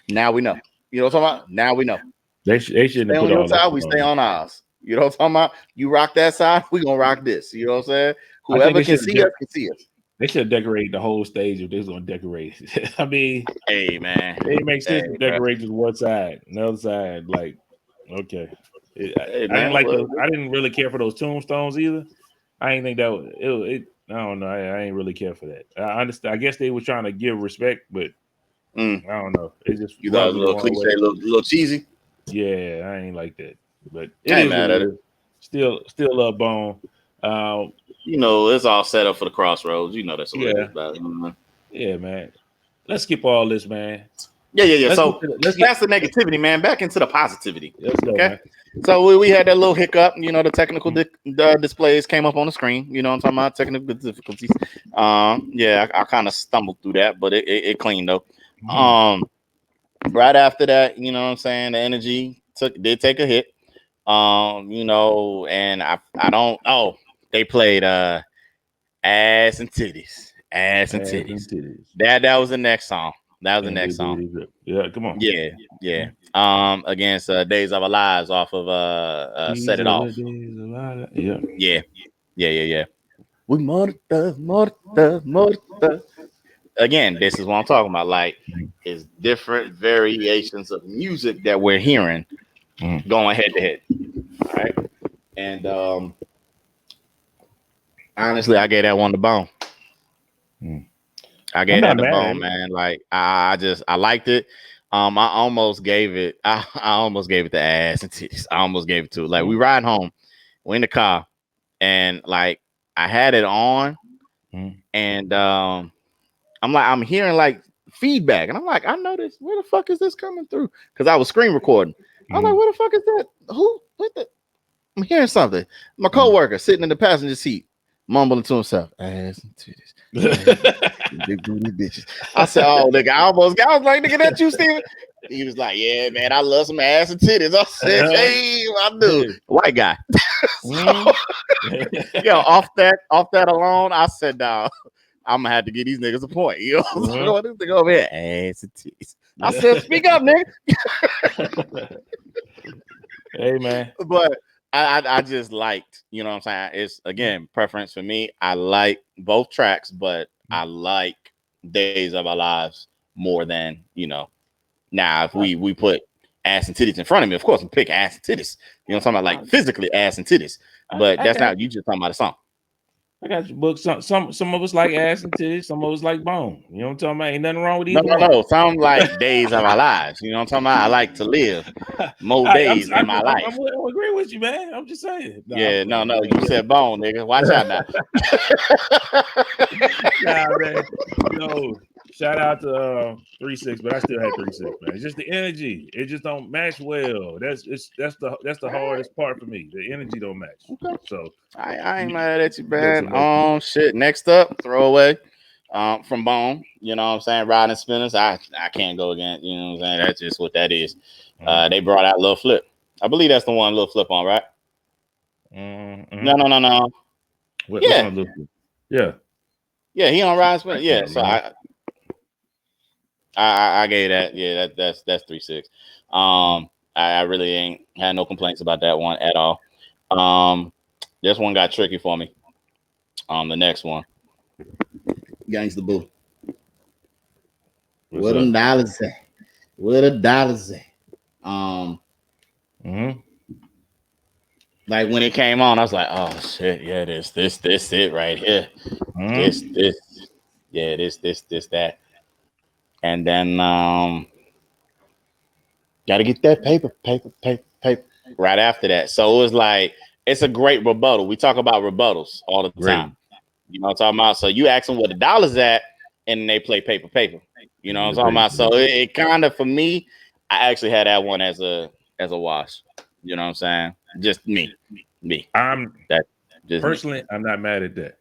Now we know. You know what I'm talking about? Now we know. They shouldn't stay have on put your all side, that we stay on ours. You know what I'm talking about? You rock that side, we gonna rock this. You know what I'm saying? Whoever can see us can see us. They should decorate the whole stage if they was gonna decorate. I mean, hey man, it makes sense to decorate just one side, the other side. Like, okay, I didn't really care for those tombstones either. I didn't think that it. I don't know. I ain't really care for that. I understand. I guess they were trying to give respect, but I don't know. It just you thought it was a little cliche, a little cheesy. Yeah, I ain't like that. But it is what it is. Still love Bone. You know, it's all set up for the crossroads. You know that's what it is about. Yeah, man. Let's skip all this, man. Yeah. So that's the negativity, man. Back into the positivity. Let's go, okay. Man. So we had that little hiccup. You know, the technical displays came up on the screen. You know what I'm talking about? Technical difficulties. Yeah, I kind of stumbled through that, but it cleaned though. Right after that, you know what I'm saying? The energy did take a hit. You know, and I don't. Oh, they played ass and titties. Ass and titties. That was the next song. That was the next song. Yeah, come on. Yeah. Against Days of Our Lives off of Set It Off. Yeah. We morta. Again, this is what I'm talking about. Like, it's different variations of music that we're hearing going head to head. All right. And honestly, I gave that one the Bone. I gave that the Bone, man. Like, I liked it. I almost gave it. I almost gave it the ass and titties. I almost gave it to it. Like, we ride home, we're in the car, and like I had it on, and I'm hearing like feedback, and I'm like, I know this. Where the fuck is this coming through? Because I was screen recording. I was like, where the fuck is that? What the? I'm hearing something. My coworker sitting in the passenger seat, mumbling to himself, ass and titties. Big booty bitches. I said, oh, nigga, I was like, nigga, that you, Steven? He was like, yeah, man, I love some ass and titties. I said, hey, I do. White guy. Yo, off that alone, I said, nah, I'm gonna have to give these niggas a point. You know what I'm saying? This nigga over here, ass and titties. I said, speak up, nigga. Hey, man. But I just liked, you know what I'm saying? It's, again, preference for me. I like both tracks, but I like Days of Our Lives more than, you know. Now, if we put ass and titties in front of me, of course, we pick ass and titties. You know what I'm talking about? Like, physically ass and titties. But that's not, you just talking about a song. I got your book. Some of us like ass and titties. Some of us like bone. You know what I'm talking about? Ain't nothing wrong with either one. No. Some like Days of Our Lives. You know what I'm talking about? I like to live more days in my life. I agree with you, man. I'm just saying. No, you said bone, nigga. Watch out now. Nah, man. Yo, shout out to 3-6, but I still had 3-6, man. It's just the energy. It just don't match well. That's the hardest part for me. The energy don't match. Okay. So I ain't mad at you, man. Shit. Next up, Throwaway. From Bone. You know what I'm saying? Riding Spinners. I can't go again. You know what I'm saying? That's just what that is. They brought out Lil Flip. I believe that's the one Lil Flip on, right? No. Yeah. Yeah, he on Ryan Spinner. Yeah, so I gave that. Yeah, that's 3-6. I really ain't had no complaints about that one at all. This one got tricky for me. The next one, Gangsta Boo. Where them dollars at? Where the dollars at? Like when it came on, I was like, oh shit, yeah, this it right here. This, yeah, this, that. And then gotta get that paper right after that. So it was like, it's a great rebuttal. We talk about rebuttals all the time. You know what I'm talking about? So you ask them where the dollars at, and they play paper. You know what I'm talking about? So it kind of, for me, I actually had that one as a wash. You know what I'm saying? Just me. I'm not mad at that.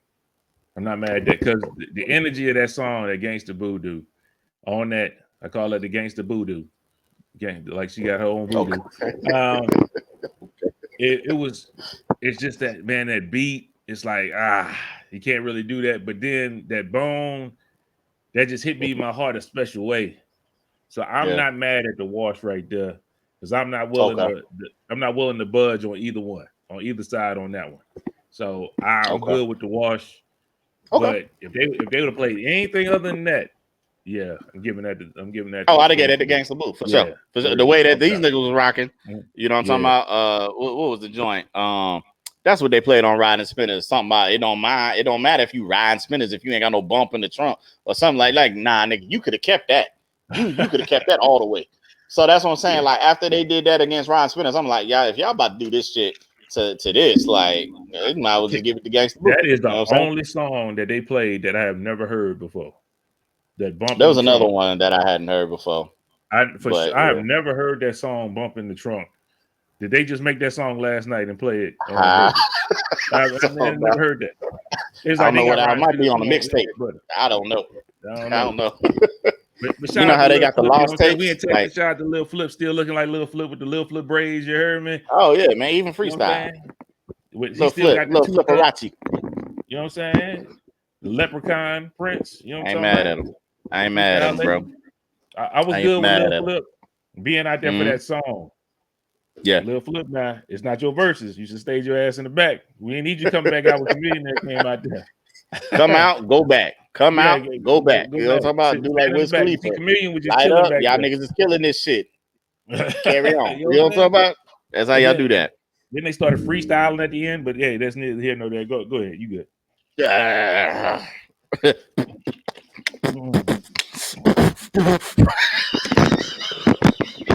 I'm not mad at that because the energy of that song, that Gangsta Boo do, on that, I call it the Gangsta Boo do. Like she got her own voodoo. It's just that, man, that beat, it's like, you can't really do that. But then that bone, that just hit me in my heart a special way. So I'm not mad at the wash right there, because I'm not willing to budge on either one, on either side on that one. So I'm good with the wash. But if they would have played anything other than that, yeah, I'm giving that. Oh, I'd get at the Gangsta Boo for sure. The way that these niggas was rocking, you know what I'm talking about? What was the joint? That's what they played on Riding Spinners. Something about it don't matter if you riding spinners if you ain't got no bump in the trunk or something like nah, nigga, you could have kept that. You could have kept that all the way. So that's what I'm saying. Like after they did that against Riding Spinners, I'm like, yeah, if y'all about to do this shit to this, like, you might as well just give it to Gangsta Boo. That is the only song that they played that I have never heard before. That bump. There was another one that I hadn't heard before. I have never heard that song, "Bump in the Trunk." Did they just make that song last night and play it? I've never heard that. It's I don't know what I might be on the mixtape. I don't know. But you know how they got the lost tapes? We ain't taking a shot to Lil Flip, still looking like Lil Flip with the Lil Flip braids. You heard me? Oh yeah, man. Even freestyle. Lil Flip, Lil Flipperati. You know what I'm saying? The Leprechaun Prince. You know what I'm talking about? I ain't mad at him, bro. I was good with Lil Flip being out there for that song. Yeah. Lil Flip, now it's not your verses. You should stage your ass in the back. We ain't need you to come back out with the millionaire came out there. Come out, go back. Come out, go back. You know what I'm talking about? Do like Wiz Khalifa. Light up. Y'all niggas is killing this shit. Carry on. You know what I'm talking about? That's how y'all do that. Then they started freestyling at the end, but hey, that's neither here nor there. Go ahead. You good. Yeah.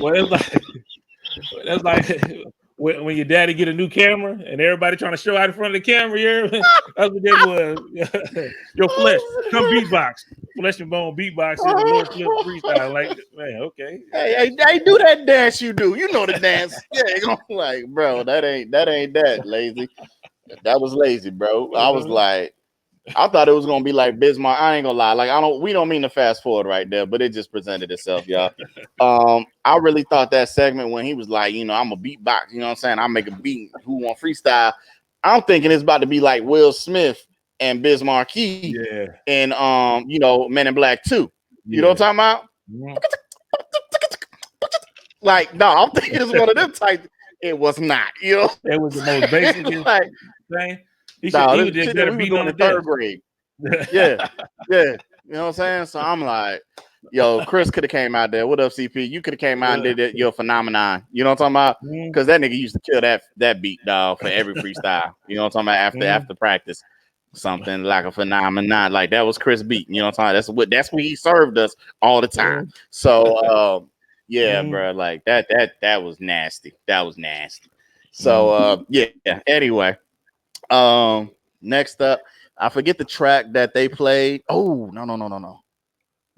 Well, that's like when your daddy get a new camera and everybody trying to show out in front of the camera. That's what that was. Your flesh, come beatbox, flesh and bone beatbox, and the Lord Flip freestyle. Like, man, okay. Hey, do that dance you do. You know the dance. Yeah, like, bro, that ain't that lazy. That was lazy, bro. I was like, I thought it was gonna be like Bismarck. I ain't gonna lie. Like, we don't mean to fast forward right there, but it just presented itself, y'all. I really thought that segment when he was like, you know, I'm a beatbox, you know what I'm saying? I make a beat who want freestyle. I'm thinking it's about to be like Will Smith and Biz Markie and you know, Men in Black 2. You know what I'm talking about? Like, no, I'm thinking it's one of them type. It was not, you know. It was the most basic like, thing. We was doing in third grade. Yeah. You know what I'm saying? So I'm like, yo, Chris could have came out there. What up, CP? You could have came out and did your phenomenon. You know what I'm talking about? Because that nigga used to kill that beat, dog, for every freestyle. You know what I'm talking about? After practice. Something like a phenomenon. Like that was Chris beat. You know what I'm talking about? That's what he served us all the time. So bro, like that was nasty. That was nasty. So anyway. Next up, I forget the track that they played. Oh, no.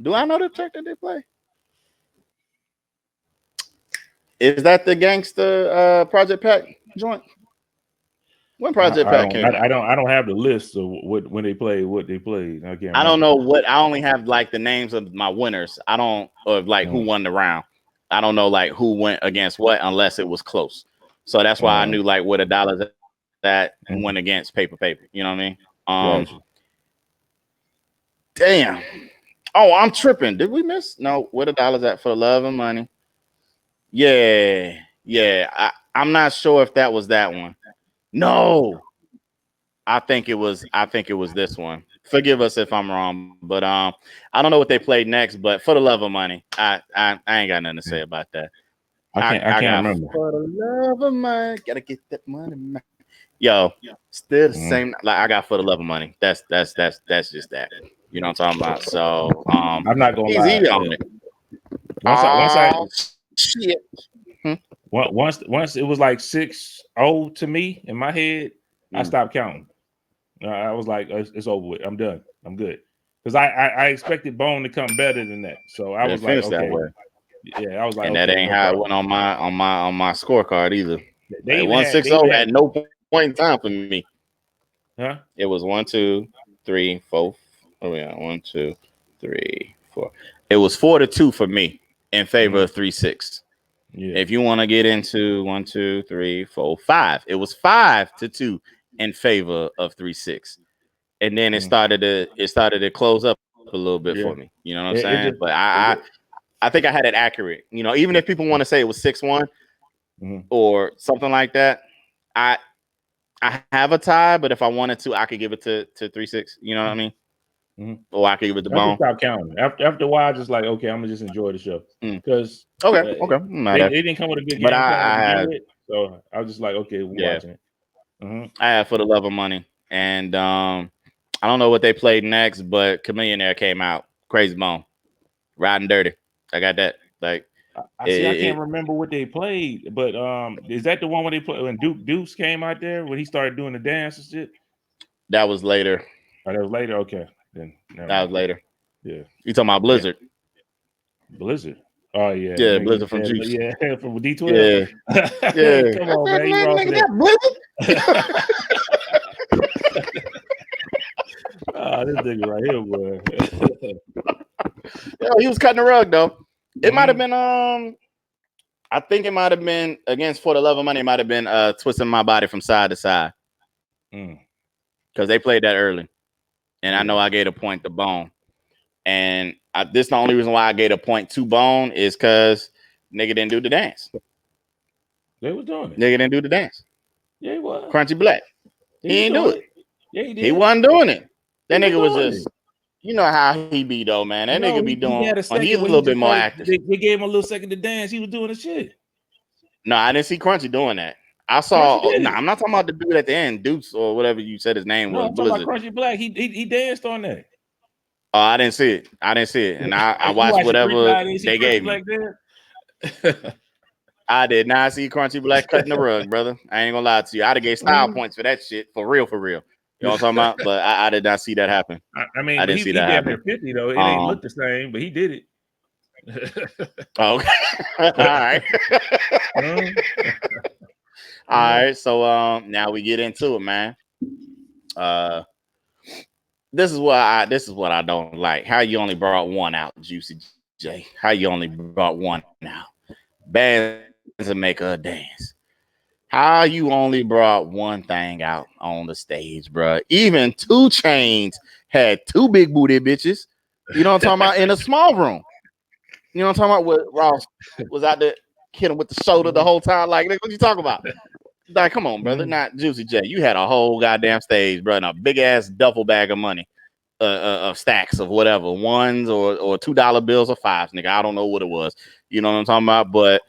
Do I know the track that they play? Is that the Gangsta Project Pack joint? When Project Pack came out? I don't have the list of when they played, what they played. I don't know what. I only have like the names of my winners. I don't who won the round. I don't know like who went against what unless it was close. So that's why I knew like what $1 that went against paper. You know what I mean? Damn. Oh, I'm tripping. Did we miss? No. Where the dollars at for the love of money? Yeah. I'm not sure if that was that one. No. I think it was this one. Forgive us if I'm wrong, but I don't know what they played next, but for the love of money, I ain't got nothing to say about that. I can't remember. For the love of money, gotta get that money, man. Yo, still the same. Like I got for the love of money. That's just that. You know what I'm talking about? So I'm not gonna he's lie. on it. Shit. Once it was like 6-0 to me in my head, I stopped counting. I was like, it's over with. I'm done. I'm good. Because I expected Bone to come better than that. So I was like, okay. That way. Yeah, I was like, and okay, that ain't no how problem. it went on my scorecard either. They like 160 at no point in time for me. Huh? It was 1, 2, 3, 4. Oh yeah, 1, 2, 3, 4. It was 4-2 for me in favor of 3-6. Yeah. If you want to get into 1, 2, 3, 4, 5, it was 5-2 in favor of 3-6, and then it started to close up a little bit for me. You know what I'm saying? But I think I had it accurate. You know, even if people want to say it was 6-1 or something like that, I have a tie. But if I wanted to, I could give it to 3-6. You know what I mean? Or I could give it to Bone. Stop counting. After a while, just like, okay, I'm gonna just enjoy the show because okay, they didn't come with a good game plan to begin with, so I was just like, okay, we're watching it. I had for the love of money, and I don't know what they played next, but Chameleonaire came out. Crazy Bone, Riding Dirty. I got that. Like I can't remember what they played, but is that the one when they played when Deuce came out there when he started doing the dance and shit? That was later. Oh, that was later. Okay, then that was later. Yeah, you talking about Blizzard? Yeah. Blizzard. Oh yeah, yeah, Blizzard from Juice. Yeah, from D12. Yeah. Come on, man. You wrong for that. This nigga right here, boy. Yo, he was cutting the rug though. It might have been I think it might have been against For the Love of Money. It might have been Twisting My Body from Side to Side. Because they played that early. And I know I gave a point to Bone. And this is the only reason why I gave a point to Bone is because nigga didn't do the dance. They was doing it. Nigga didn't do the dance. Yeah, he was. Crunchy Black. He didn't do it. Yeah, he did. He wasn't doing it. That nigga was just, you know how he be though, man. That nigga be doing. He's a little bit more active. They gave him a little second to dance. He was doing the shit. No, I didn't see Crunchy doing that. I saw. I'm not talking about the dude at the end, Dukes or whatever you said his name was. I'm talking about Crunchy Black. He danced on that. Oh, I didn't see it. And I watched whatever they gave me. I did not see Crunchy Black cutting the rug, brother. I ain't gonna lie to you. I'd have gave style points for that shit. For real. You know what I'm talking about? But I did not see that happen. I mean, I didn't see that happen. 50 though. It ain't look the same, but he did it. Okay. All right. All right. So now we get into it, man. This is what I don't like. How you only brought one out, Juicy J. How you only brought one out. Bands to make her dance. How you only brought one thing out on the stage, bro? Even 2 Chainz had 2 big booty bitches. You know what I'm talking about? In a small room. You know what I'm talking about? What Ross was out there hitting with the shoulder the whole time. Like, what you talking about? Like, come on, brother. Not Juicy J. You had a whole goddamn stage, bro, and a big ass duffel bag of money, of stacks of whatever, ones or $2 bills or fives, nigga. I don't know what it was. You know what I'm talking about? But,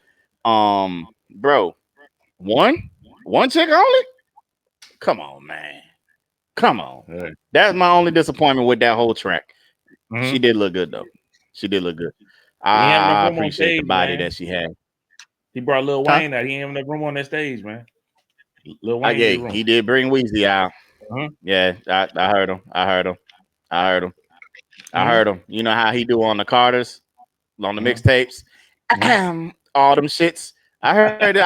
bro, one chick only? Come on, man. Come on. Yeah. That's my only disappointment with that whole track. She did look good though. She did look good. I appreciate the body that she had. He brought Lil Wayne out. He ain't have enough room on that stage, man. Lil Wayne. He did bring Weezy out. Yeah, I heard him. I heard him. You know how he do on the Carters, on the mixtapes, all them shits. I heard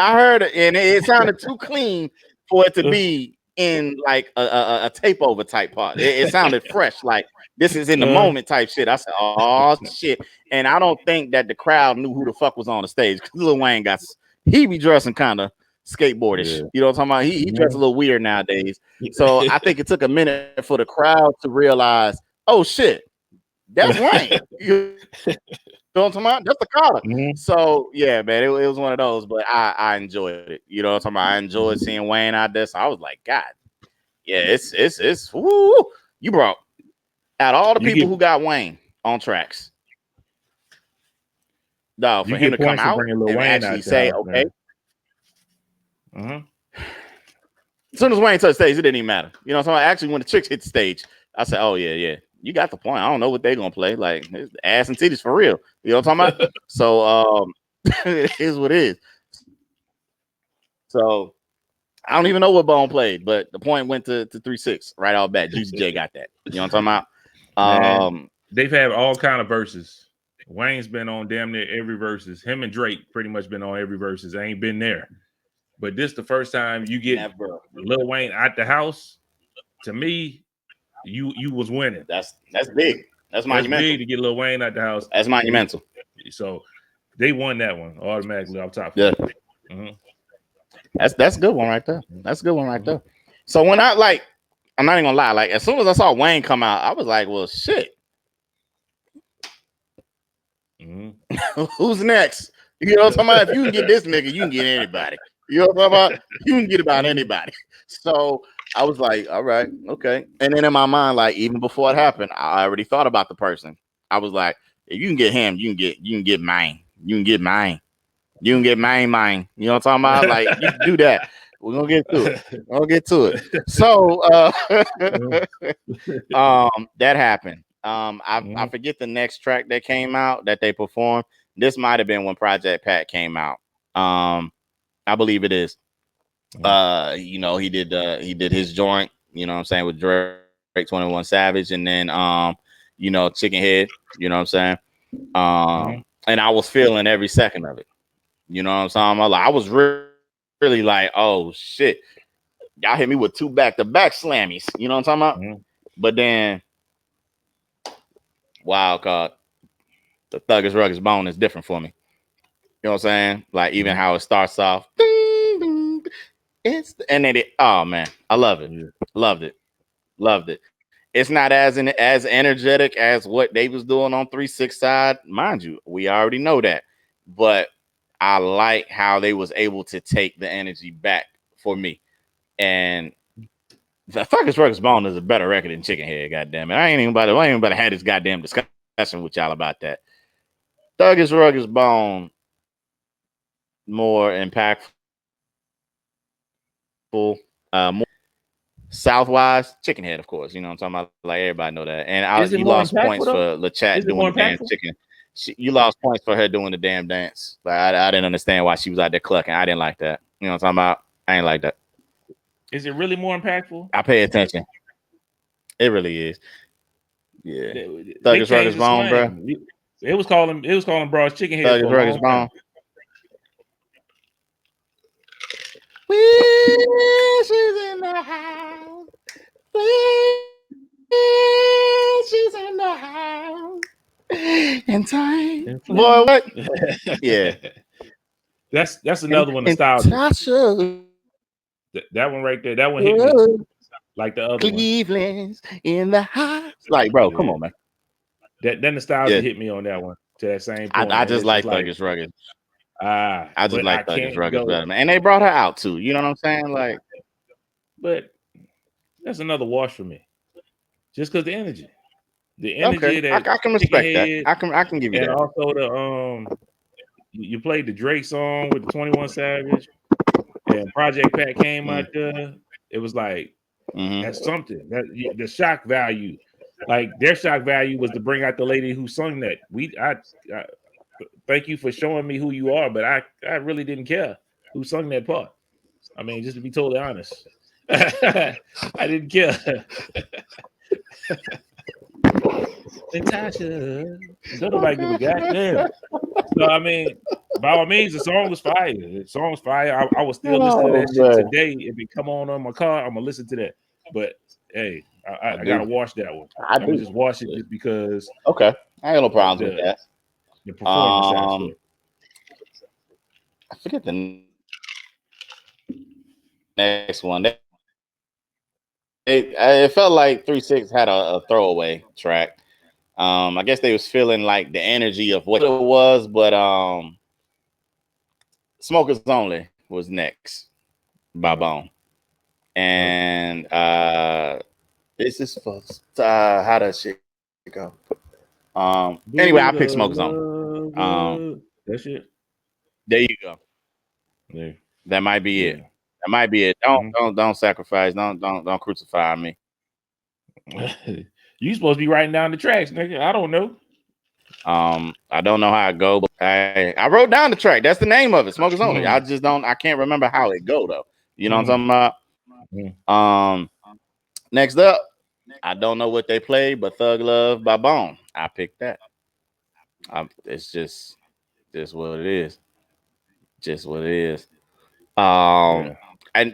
it, and it sounded too clean for it to be in like a tape over type part. It sounded fresh, like this is in the moment type shit. I said, oh shit, and I don't think that the crowd knew who the fuck was on the stage. Lil Wayne he be dressing kind of skateboardish. You know what I'm talking about? He dressed a little weird nowadays. So I think it took a minute for the crowd to realize, oh shit, That's Wayne. You know what I'm talking about? That's the Carter. Mhm. So yeah, man, it was one of those, but I enjoyed it. You know what I'm talking about? I enjoyed seeing Wayne out there. So I was like, God, yeah, it's woo. You brought out all the You people get who got Wayne on tracks. No, for you him get to come points for out bringing Lil and Wayne actually out the say, house, okay. man. As soon as Wayne touched stage, it didn't even matter. You know, so actually when the chicks hit the stage, I said, oh yeah, you got the point. I don't know what they're gonna play. Like it's ass and titties for real. You know what I'm talking about? So it is what it is. So I don't even know what Bone played, but the point went to 3-6 right off bat. Juicy J got that. You know what I'm talking about? Man, they've had all kind of verses. Wayne's been on damn near every verses. Him and Drake pretty much been on every verses. I ain't been there. But this the first time you get Never. Lil Wayne out the house. To me, you was winning. That's big. That's That's monumental. big to get Lil Wayne out the house. That's monumental. So they won that one automatically off top. Yeah. Mhm. That's a good one right there. That's a good one right there. So when I'm not even gonna lie, like as soon as I saw Wayne come out, I was like, well, shit. Who's next? You know what I'm talking about? If you can get this nigga, you can get anybody. You know what I'm talking about? You can get about anybody. So I was like, all right, okay. And then in my mind, like even before it happened, I already thought about the person. I was like, if you can get him, you can get mine. You can get mine. You can get mine. You know what I'm talking about? Like you can do that. We're gonna get to it. We're gonna get to it. So that happened. I forget the next track that came out that they performed. This might have been when Project Pat came out. I believe it is. You know, he did his joint, you know what I'm saying, with Drake, 21 Savage, and then you know, Chicken Head, you know what I'm saying? And I was feeling every second of it. You know what I'm saying? I was really like, oh shit. Y'all hit me with 2 back-to-back slammies. You know what I'm talking about? But then wild card, the Thuggish Rugged Bone is different for me. You know what I'm saying? Like even how it starts off. And then oh man, I love it. Loved it. It's not as energetic as what they was doing on 3-6 side, mind you. We already know that, but I like how they was able to take the energy back for me. And the Thuggish Rugged Bone is a better record than Chicken Head. Goddamn it, I ain't even about to have this goddamn discussion with y'all about that. Thuggish Rugged Bone more impactful, more Southwise, Chicken Head, of course. You know what I'm talking about? Like everybody know that. And you lost points for LeChat doing the damn chicken. You lost points for her doing the damn dance. Like I didn't understand why she was out there clucking. I didn't like that. You know what I'm talking about? I ain't like that. Is it really more impactful? I pay attention. It really is. Yeah. Thuggish Rugged Bone, bro. It was calling Broad's Chicken Head. Thuggish Rugged Bone. She's in the house. She's in the house. And time. Boy, what? Yeah. That's another one nostalgic. That one right there. That one hit me like the other Cleveland's in the house. Like, bro, come on, man. That nostalgia hit me on that one to that same point. I just like Thuggish Rugged. I just like Thuggish Rugged better, man. And they brought her out too. You know what I'm saying? Like, but that's another wash for me. Just because the energy that I can respect that. I can give you and that. Also the you played the Drake song with the 21 Savage and Project Pat came out there. It was like that's something. That the shock value, like their shock value was to bring out the lady who sung that. I thank you for showing me who you are, but I really didn't care who sung that part. I mean, just to be totally honest, I didn't care. Natasha, don't nobody give a goddamn. So I mean, by all means, the song was fire. The song was fire. I will still listen to that shit today. If it come on my car, I'm gonna listen to that. But hey, I gotta watch that one. I'm gonna just watch it just because. Okay, I ain't got no problems with that. The performance aspect. I forget the next one. It felt like 3-6 had a throwaway track. I guess they was feeling like the energy of what it was, but Smokers Only was next by Bone. And this is for how does shit go? Anyway, I picked Smokers Only. That shit. There you go. Yeah. That might be it. That might be it. Don't sacrifice. Don't crucify me. You supposed to be writing down the tracks, nigga. I don't know. I don't know how it go, but I wrote down the track. That's the name of it. Smokers Only. I just don't. I can't remember how it go though. You know what I'm talking about? Next up, I don't know what they played, but Thug Love by Bone. I picked that. It's just what it is. Just what it is. And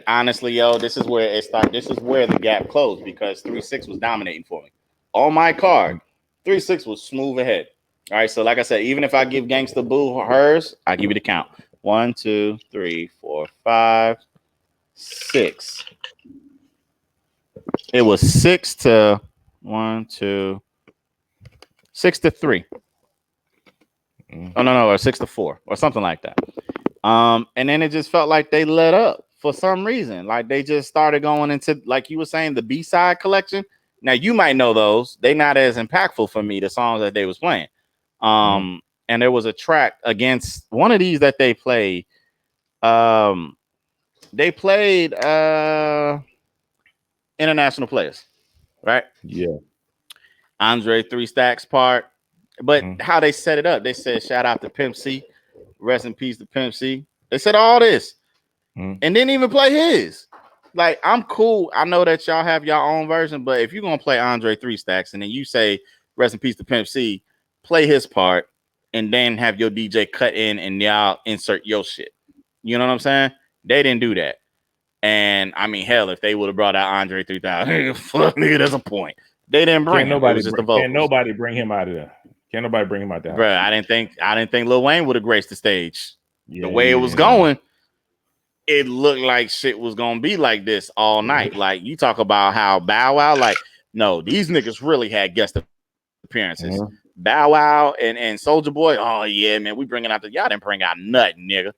honestly, yo, this is where it started. This is where the gap closed because 3-6 was dominating for me. On my card, 3-6 was smooth ahead. All right, so like I said, even if I give Gangsta Boo hers, I give you the count. 1, 2, 3, 4, 5, 6. It was 6 to 1, 2, 6 to 3. Oh no, or 6 to 4, or something like that. And then it just felt like they let up for some reason. Like they just started going into, like you were saying, the B-side collection. Now you might know those. They're not as impactful for me, the songs that they was playing. And there was a track against one of these that they played. They played International Players, right? Yeah. Andre 3 Stacks part. But how they set it up, they said, shout out to Pimp C. Rest in peace to Pimp C. They said all this and didn't even play his. Like, I'm cool. I know that y'all have your own version, but if you're going to play Andre 3 Stacks and then you say, rest in peace to Pimp C, play his part and then have your DJ cut in and y'all insert your shit. You know what I'm saying? They didn't do that. And I mean, hell, if they would have brought out Andre 3000, fuck nigga, that's a point. They didn't bring him. It was just the vocals. Can't nobody bring him out of there. Can't nobody bring him out there. Bro, I didn't think Lil Wayne would have graced the stage. The way it was going, it looked like shit was gonna be like this all night. Like you talk about how Bow Wow, like, no, these niggas really had guest appearances. Bow Wow and Soulja Boy, oh yeah, man, we bringing out y'all didn't bring out nothing, nigga.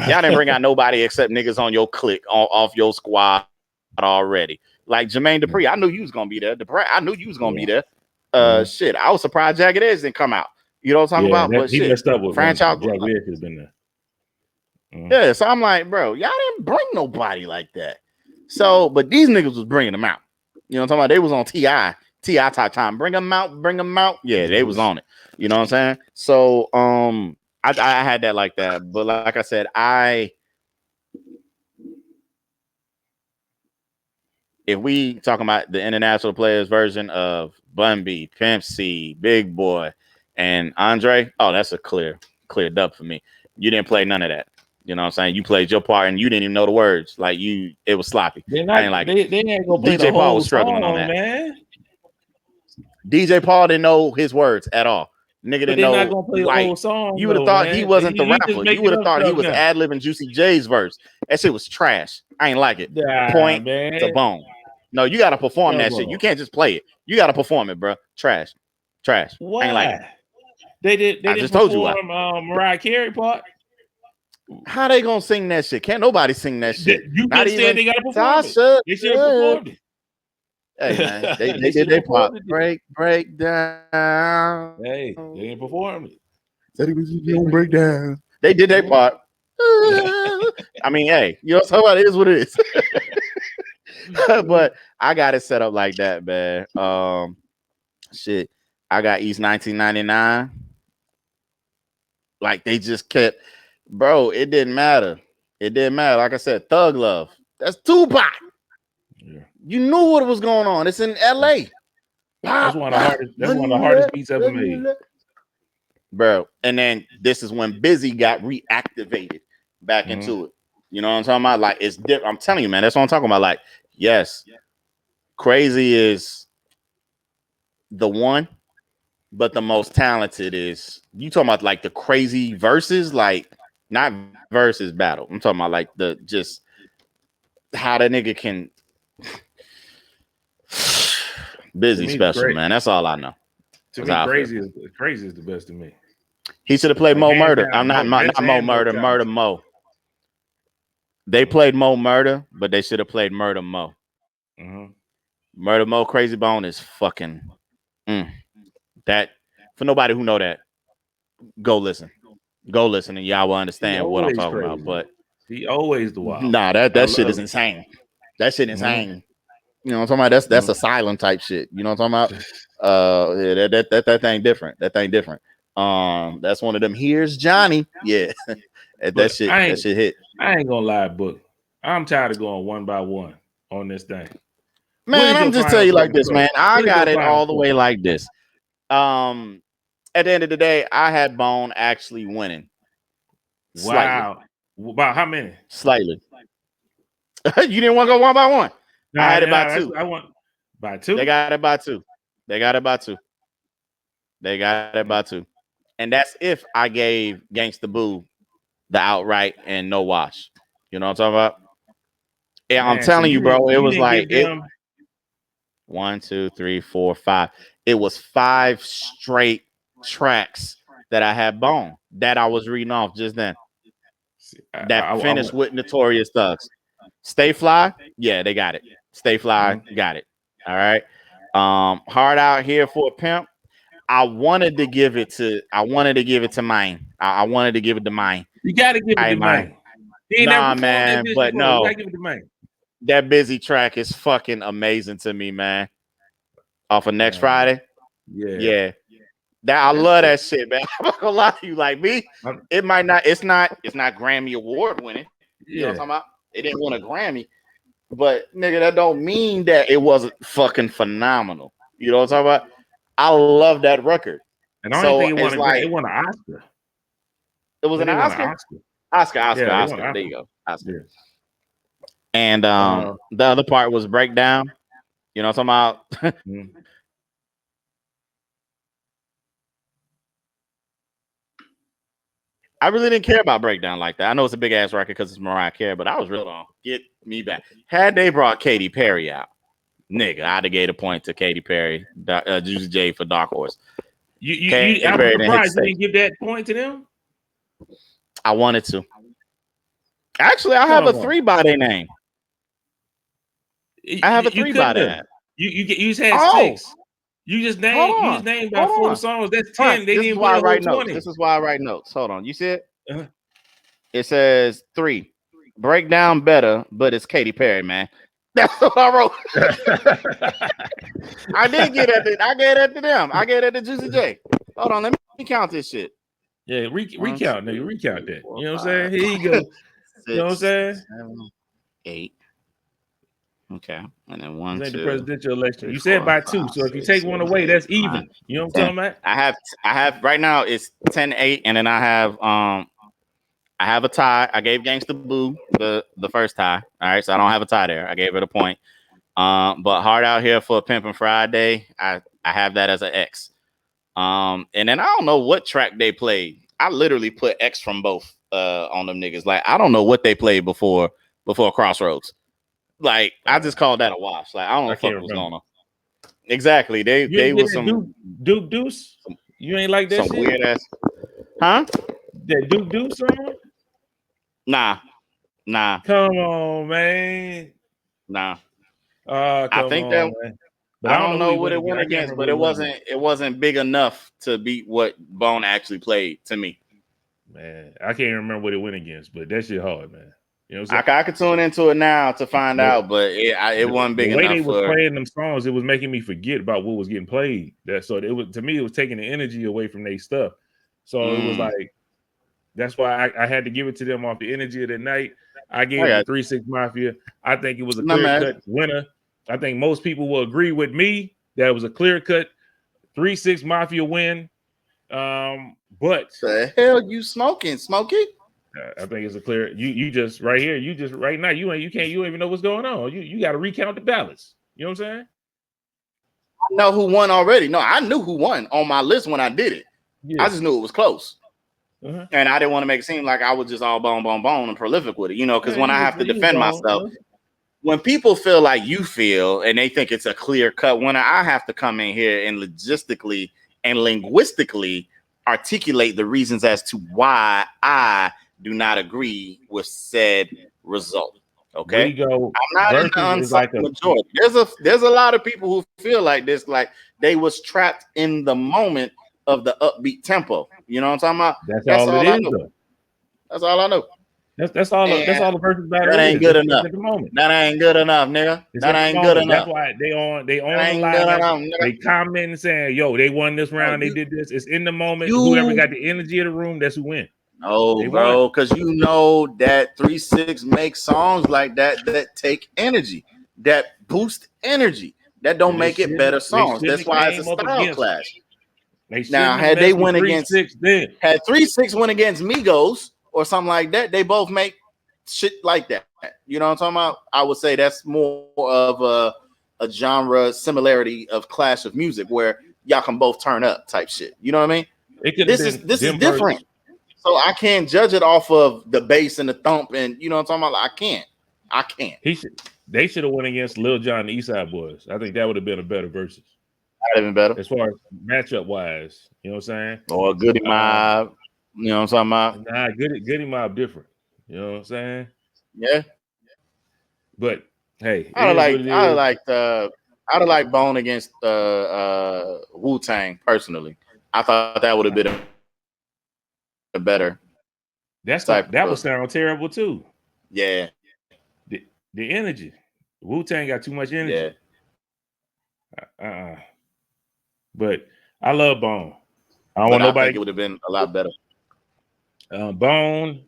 Y'all didn't bring out nobody except niggas on your clique, off your squad already. Like Jermaine Dupri, I knew you was gonna be there. I knew you was gonna be there. Shit, I was surprised Jagged Edge didn't come out. You know what I'm talking about? But he shit, messed up with franchise. Jagged Edge has been there. Yeah, so I'm like, bro, y'all didn't bring nobody like that. So, but these niggas was bringing them out. You know what I'm talking about? They was on T.I. type time. Bring them out. Yeah, they was on it. You know what I'm saying? So, I had that like that. But like I said, if we talking about the International Players version of Bun B, Pimp C, Big Boy, and Andre, oh, that's a clear dub for me. You didn't play none of that. You know what I'm saying? You played your part and you didn't even know the words. Like it was sloppy. I ain't like they ain't gonna play DJ the Paul whole was struggling song, on that. Man. DJ Paul didn't know his words at all. Nigga didn't know. Not gonna play the whole song. You would have thought he wasn't the rapper. You would have thought he was ad-libbing Juicy J's verse. That shit was trash. I ain't like it. Point to Bone. No, you gotta perform that shit. You can't just play it. You gotta perform it, bro. Trash. Why? I ain't like it. They didn't just told you why. Mariah Carey part. How they gonna sing that shit? Can't nobody sing that shit. You not even said they gotta perform it. They should have performed it. Hey man, they did their part. Break down. Hey, they didn't perform it. Said he was gonna break down. They did their part. I mean, hey, you know what I'm talking about? It is what it is. But I got it set up like that, man. Shit, I got East 1999. Like they just kept, bro. It didn't matter. Like I said, Thug Love. That's Tupac. Yeah. You knew what was going on. It's in LA. That's one of the hardest beats ever made, bro. And then this is when Bizzy got reactivated back into it. You know what I'm talking about? Like it's different. I'm telling you, man. That's what I'm talking about. Like, yes, Crazy is the one, but the most talented is you talking about like the Crazy verses, like not versus battle. I'm talking about like the just how that nigga can. Bizzy special, man. That's all I know. To me, crazy is the best to me. He should have played Mo Murder. Down, I'm not Mo Murder. Murder Mo. They played Mo Murder, but they should have played Murder Mo. Mm-hmm. Murder Mo Crazy Bone is fucking that. For nobody who know that, go listen, and y'all will understand what I'm talking about. But he always the wild. Nah, that shit is insane. That shit is insane. You know what I'm talking about? That's asylum type shit. You know what I'm talking about? Yeah, that thing different. That thing different. That's one of them. Here's Johnny. Yeah, that shit hit. I ain't gonna lie, Book. I'm tired of going one by one on this thing. Man, I'm just telling you like this, man. I got it all the way like this. At the end of the day, I had Bone actually winning. Wow. Slightly. About how many? Slightly. You didn't want to go one by one. I had it by two. I want by two. They got it by two. And that's if I gave Gangsta Boo the outright and no wash. You know what I'm talking about? Yeah, I'm telling you, bro. It was like 1, 2, 3, 4, 5. It was 5 straight tracks that I had Bone that I was reading off just then. That finished with Notorious Thugs. Stay Fly, yeah, they got it. Stay Fly, got it. All right. Hard Out Here for a Pimp. I wanted to give it to mine. I wanted to give it to mine. You gotta give it to mine. Nah, man, but no. That Bizzy track is fucking amazing to me, man. Off of Next Friday. Yeah. I love that shit, man. I'm not gonna lie to you. Like me, it's not Grammy Award winning. You know what I'm talking about? It didn't win a Grammy. But nigga, that don't mean that it wasn't fucking phenomenal. You know what I'm talking about? I love that record. And I don't think it won an Oscar. It was an Oscar? Oscar. There you go. Oscar. Yeah. And the other part was Breakdown. You know what I'm talking about? I really didn't care about Breakdown like that. I know it's a big ass record because it's Mariah Carey, but I was real on Get Me Back. Had they brought Katy Perry out, nigga, I'd have gave a point to Katy Perry, Juicy J for Dark Horse. I'm surprised you didn't give that point to them. I wanted to. Actually, I have a 3 by their name. I have a 3 by that. You just had 6. You just named about 4 songs. That's 10. Right. They didn't win 20. This is why I write notes. Hold on. You see it? It says 3. Breakdown better, but it's Katy Perry, man. That's what I wrote. I did get that. I gave that to them. I gave that to Juicy J. Hold on. Let me count this shit. Yeah, recount, nigga. Recount that. You know what I'm saying? Here you go. 6, you know what I'm saying? 7, 8. Okay, and then 1, 2. The presidential election. You said by 2, so if you take one away, that's even. You know what I'm talking about? I have right now. It's 10-8, and then I have a tie. I gave Gangsta Boo the first tie. All right, so I don't have a tie there. I gave it a point. But Hard Out Here for a Pimpin' Friday, I have that as an X. And then I don't know what track they played. I literally put X from both on them niggas. Like I don't know what they played before Crossroads. Like I just called that a wash. Like I don't know what was going on. Exactly. They was some Duke Deuce. You ain't like that some shit? Weird ass. Huh? That Duke Deuce song? Nah. Come on, man. Nah. I think that. Man. But I don't know what it went against, but it wasn't big enough to beat what Bone actually played to me. Man, I can't remember what it went against, but that shit hard, man. You know what I'm saying? I could tune into it now to find out, but it wasn't big enough. The way they was playing them songs, it was making me forget about what was getting played. So it was, to me, it was taking the energy away from their stuff. So it was like, that's why I had to give it to them off the energy of the night. I gave it 3-6 Mafia. I think it was a clear-cut winner. I think most people will agree with me that it was a clear-cut 3-6 Mafia win. But the hell you smoking, Smokey? I think it's a clear. You just right here. You just right now. You don't even know what's going on. You got to recount the ballots. You know what I'm saying? I know who won already. No, I knew who won on my list when I did it. Yeah. I just knew it was close, and I didn't want to make it seem like I was just all bone and prolific with it. You know, because when I have to defend myself, when people feel like you feel and they think it's a clear cut winner, I have to come in here and logistically and linguistically articulate the reasons as to why I do not agree with said result. Okay, We go I'm not in the versus is unsigned like a majority. There's a lot of people who feel like this, like they was trapped in the moment of the upbeat tempo. You know what I'm talking about? that's That's all it all I is know. though. That's all I know. That's all And the versus battle that is. ain't good It's enough. at the moment. That ain't good enough, nigga. It's That at the ain't good moment. That's enough. why they on That the ain't live. good enough, nigga. They commenting saying, "Yo, they won this No, round. They did this." It's in the moment. you Whoever got the energy of the room, that's who win. No, They won. bro, because you know that 3-6 makes songs like that take energy, that boost energy, that don't And they make it better shouldn't. They songs. shouldn't That's have why it's a came up style against. clash. They Now, shouldn't have had they messed with went against 3-6 then. had 3-6 went against Migos or something like that, they both make shit like that. You know what I'm talking about? I would say that's more of a genre similarity of clash of music where y'all can both turn up type shit. You know what I mean? It could have This been is them different. versus. So I can't judge it off of the bass and the thump, and you know what I'm talking about. I can't. They should have went against Lil Jon and the East Side Boys. I think that would have been a better versus Not even better. as far as matchup wise. You know what I'm saying? Or Goody Mob. You know what I'm talking about? Nah, Goody Mob different. You know what I'm saying? Yeah. But hey, it I'd is what it is. I'd have liked Bone against Wu-Tang personally. I thought that would have been a better That would sound terrible too. Yeah. The energy. Wu-Tang got too much energy. Yeah. But I love Bone. I think it would have been a lot better. Bone,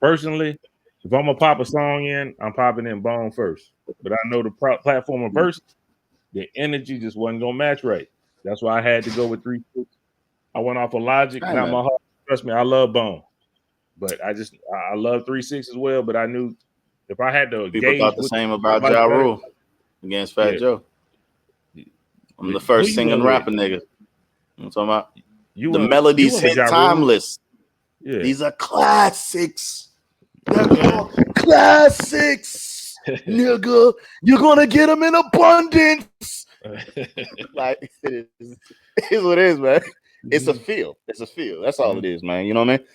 personally, if I'm gonna pop a song in, I'm popping in Bone first. But I know the platform of verse, the energy just wasn't gonna match right. That's why I had to go with 3-6. I went off of logic, not my heart. Trust me, I love Bone, but I love 3-6 as well. But I knew if I had to People thought the same about Ja Rule against Fat Joe. I'm the first singing rapper nigga. I'm talking about the melodies hit timeless. Yeah. These are classics. They're called classics, nigga. You're gonna get them in abundance. Like it is what it is, man. It's a feel. It's a feel. That's all it is, man. You know what I mean?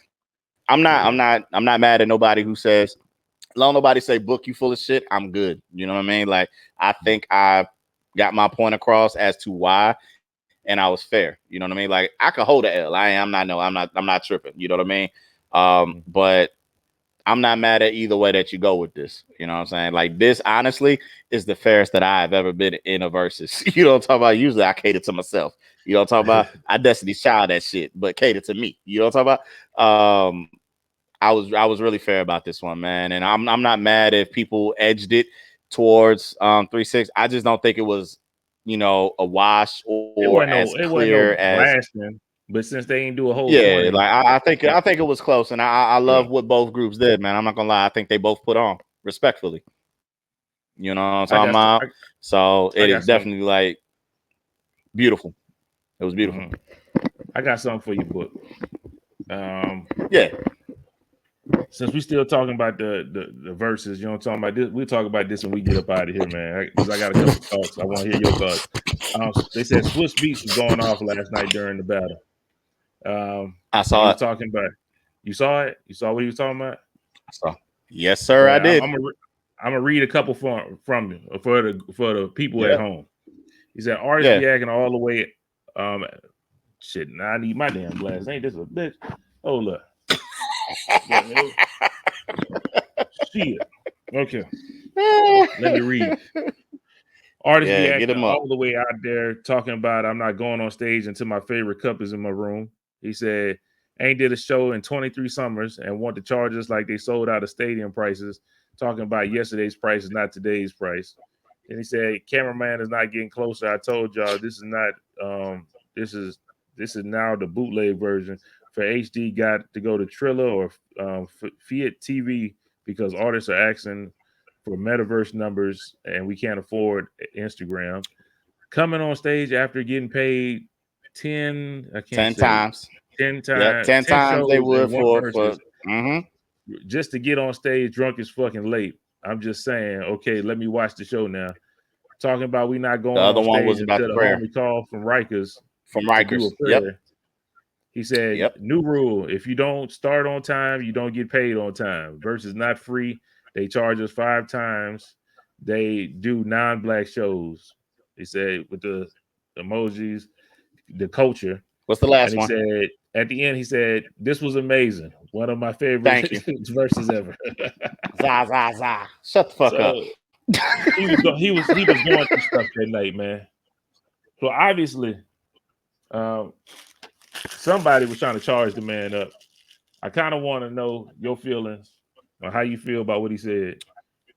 I'm not mad at nobody who says, long nobody say Book, you full of shit. I'm good. You know what I mean? Like I think I got my point across as to why, and I was fair. You know what I mean? Like I could hold a L. I'm not tripping. You know what I mean? But I'm not mad at either way that you go with this. You know what I'm saying? Like this, honestly, is the fairest that I've ever been in a versus. You know what I'm talking about? Usually I cater to myself. You know what I'm talking about? I Destiny's Child that shit, but cater to me. You know what I'm talking about? I was really fair about this one, man. And I'm not mad if people edged it towards 3-6. I just don't think it was, a wash or as clear as blasting. But since they ain't do a whole 20, like I think it was close, and I love what both groups did, man. I'm not gonna lie, I think they both put on respectfully. You know what I'm talking about? So it is definitely like beautiful. It was beautiful. I got something for you, Book. Yeah. Since we still talking about the verses, you know what I'm talking about this. We'll talk about this when we get up out of here, man. Because I got a couple thoughts. I want to hear your thoughts. They said Swizz Beatz was going off last night during the battle. I saw it. Talking about. You saw it? You saw what he was talking about? I saw. Yes, sir. I did. I'm gonna read a couple from you for the people at home. He said artists be acting all the way. Shit, now I need my damn glass. Ain't this a bitch? Oh look. Shit. Okay. Let me read. Artists be acting all the way out there talking about I'm not going on stage until my favorite cup is in my room. He said, ain't did a show in 23 summers and want to charge us like they sold out of stadium prices, talking about yesterday's price is not today's price. And he said, cameraman is not getting closer. I told y'all this is not this is now the bootleg version. For HD got to go to Triller or Fiat TV because artists are asking for metaverse numbers and we can't afford Instagram. Coming on stage after getting paid 10 times. 10 times they would for just to get on stage drunk as fucking late. I'm just saying, okay, let me watch the show now. Talking about we not going the other on one stage was about until the homie call from Rikers from to do a Rikers. Yep. prayer. He said, new rule, if you don't start on time, you don't get paid on time. Versus not free. They charge us 5 times. They do non-black shows. He said with the emojis, the culture. What's the last and he one? said, at the end, he said, this was amazing. One of my favorite verses ever. Za. Shut the fuck up. he was going through stuff that night, man. So obviously, somebody was trying to charge the man up. I kind of want to know your feelings or how you feel about what he said,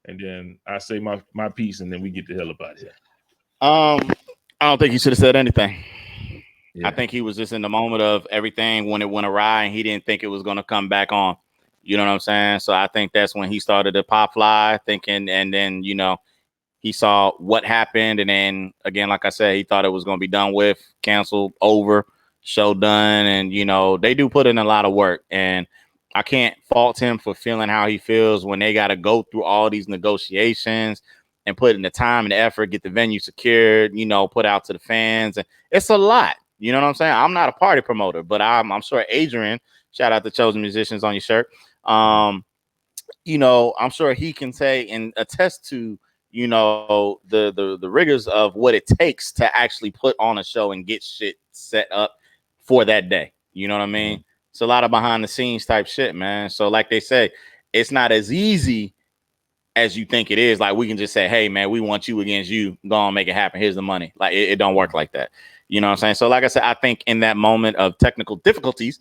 and then I say my piece, and then we get the hell up out of here. I don't think he should have said anything. Yeah. I think he was just in the moment of everything when it went awry, and he didn't think it was going to come back on. You know what I'm saying? So I think that's when he started to pop fly, thinking, and then he saw what happened, and then again, like I said, he thought it was going to be done with, canceled, over, show done, and they do put in a lot of work, and I can't fault him for feeling how he feels when they got to go through all these negotiations and put in the time and the effort, get the venue secured, put out to the fans, and it's a lot. You know what I'm saying? I'm not a party promoter, but I'm sure Adrian, shout out to Chosen Musicians on your shirt. I'm sure he can say and attest to the rigors of what it takes to actually put on a show and get shit set up for that day. You know what I mean? It's a lot of behind the scenes type shit, man. So like they say, it's not as easy as you think it is. Like we can just say, hey man, we want you against you, go on, make it happen, here's the money. Like it don't work like that. You know what I'm saying? So like I said, I think in that moment of technical difficulties,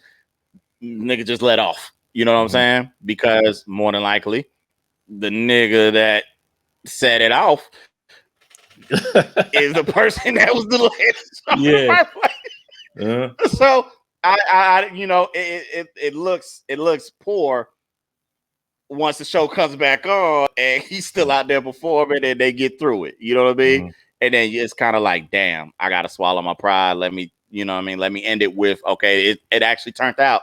nigga just let off. You know what I'm saying? Because more than likely the nigga that set it off is the person that was delayed. Yeah. So I it looks poor once the show comes back on and he's still out there performing and they get through it. You know what I mean? And then it's kind of like, damn, I gotta swallow my pride. Let me, let me end it with, okay, it actually turned out.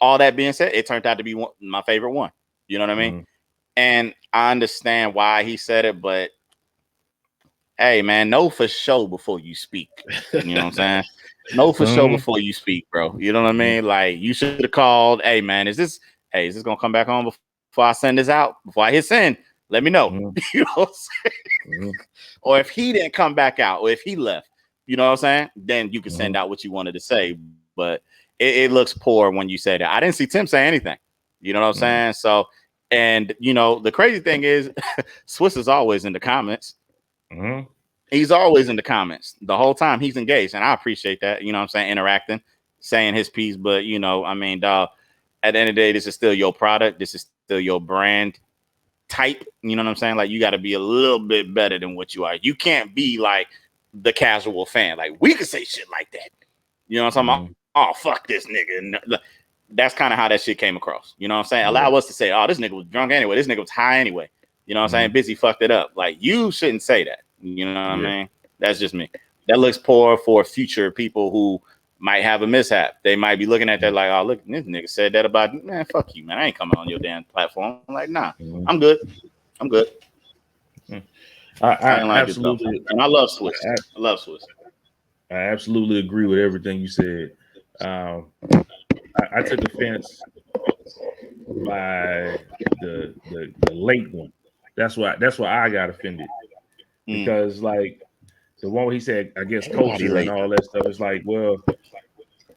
All that being said, it turned out to be my favorite one. You know what I mean? And I understand why he said it, but hey, man, know for sure before you speak. You know what I'm saying? Know for sure before you speak, bro. You know what I mean? Like you should have called. Hey, man, is this gonna come back on before I send this out? Before I hit send, let me know. You know what I'm saying? Or if he didn't come back out, or if he left, you know what I'm saying? Then you can send out what you wanted to say. But it looks poor when you say that. I didn't see Tim say anything. You know what I'm saying? So, and the crazy thing is, Swizz is always in the comments. He's always in the comments the whole time. He's engaged, and I appreciate that. You know what I'm saying? Interacting, saying his piece. But I mean, dog, at the end of the day, this is still your product. This is still your brand type. You know what I'm saying? Like you got to be a little bit better than what you are. You can't be like the casual fan. Like we could say shit like that. You know what I'm saying? Oh, fuck this nigga. That's kind of how that shit came across. You know what I'm saying? Allow us to say, oh, this nigga was drunk anyway. This nigga was high anyway. You know what I'm saying? Bizzy fucked it up. Like you shouldn't say that. You know what I mean? That's just me. That looks poor for future people who might have a mishap. They might be looking at that like, oh, look, this nigga said that about, man, fuck you, man. I ain't coming on your damn platform. I'm like, nah, I'm good. I'm good. I like absolutely, and I love Swizz. I love Swizz. I absolutely agree with everything you said. I took offense by the late one. That's why I got offended because like the one where he said, I guess culture and all that stuff is like, well,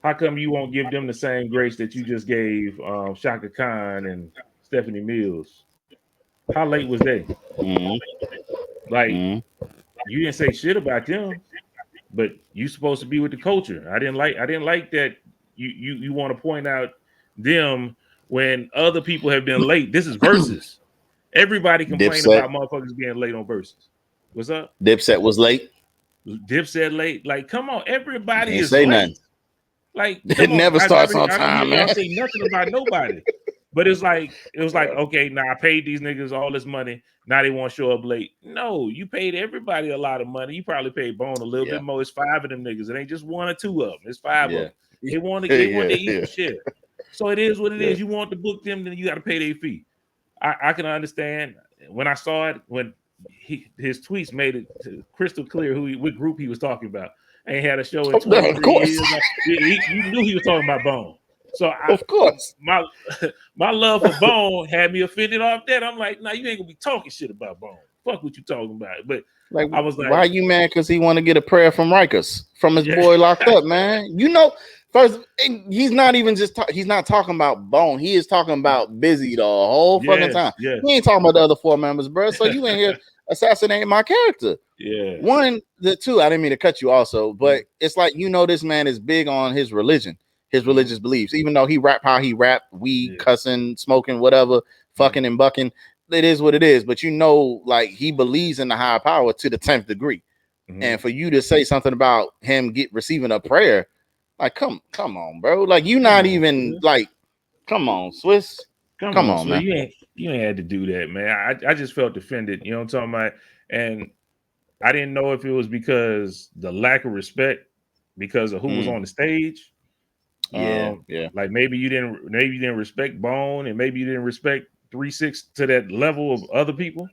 how come you won't give them the same grace that you just gave Shaka Khan and Stephanie Mills? How late was they? Like you didn't say shit about them, but you supposed to be with the culture. I didn't like that you want to point out them when other people have been late. This is Versus. Everybody complained about motherfuckers being late on Versus. What's up? Dipset was late. Dipset late. Like, come on, everybody Ain't is say late. Nothing. Like, it never starts on time, man. I say nothing about nobody. But it was like, okay, now I paid these niggas all this money. Now they want to show up late. No, you paid everybody a lot of money. You probably paid Bone a little bit more. It's 5 of them niggas. It ain't just 1 or 2 of them. It's 5 of them. They want to eat shit. So it is what it is. You want to book them, then you got to pay their fee. I can understand. When I saw it, when his tweets made it crystal clear what group he was talking about. ain't had a show in 23 of course. years. You knew he was talking about Bone. So Of course. my love for Bone had me offended off that. I'm like, nah, you ain't gonna be talking shit about Bone. Fuck what you talking about. But Like, I was like, why are you mad? Because he want to get a prayer from Rikers, from his boy locked up, man. You know, first, he's not even just he's not talking about Bone. He is talking about Bizzy the whole fucking time. Yes. He ain't talking about the other 4 members, bro. So you ain't here assassinating my character. Yeah. One, the two, I didn't mean to cut you also, but it's like, you know, this man is big on his religion, his religious beliefs. Even though he rap how he rap, weed, cussing, smoking, whatever, fucking and bucking, it is what it is. But you know, like, he believes in the higher power to the 10th degree. And for you to say something about him receiving a prayer, like, come on, bro. Like, you not even like, come on, Swizz. Come on, so man. You ain't had to do that, man. I just felt offended. You know what I'm talking about? And I didn't know if it was because the lack of respect because of who was on the stage. Yeah. Like maybe you didn't respect Bone, and maybe you didn't respect 3-6 to that level of other people.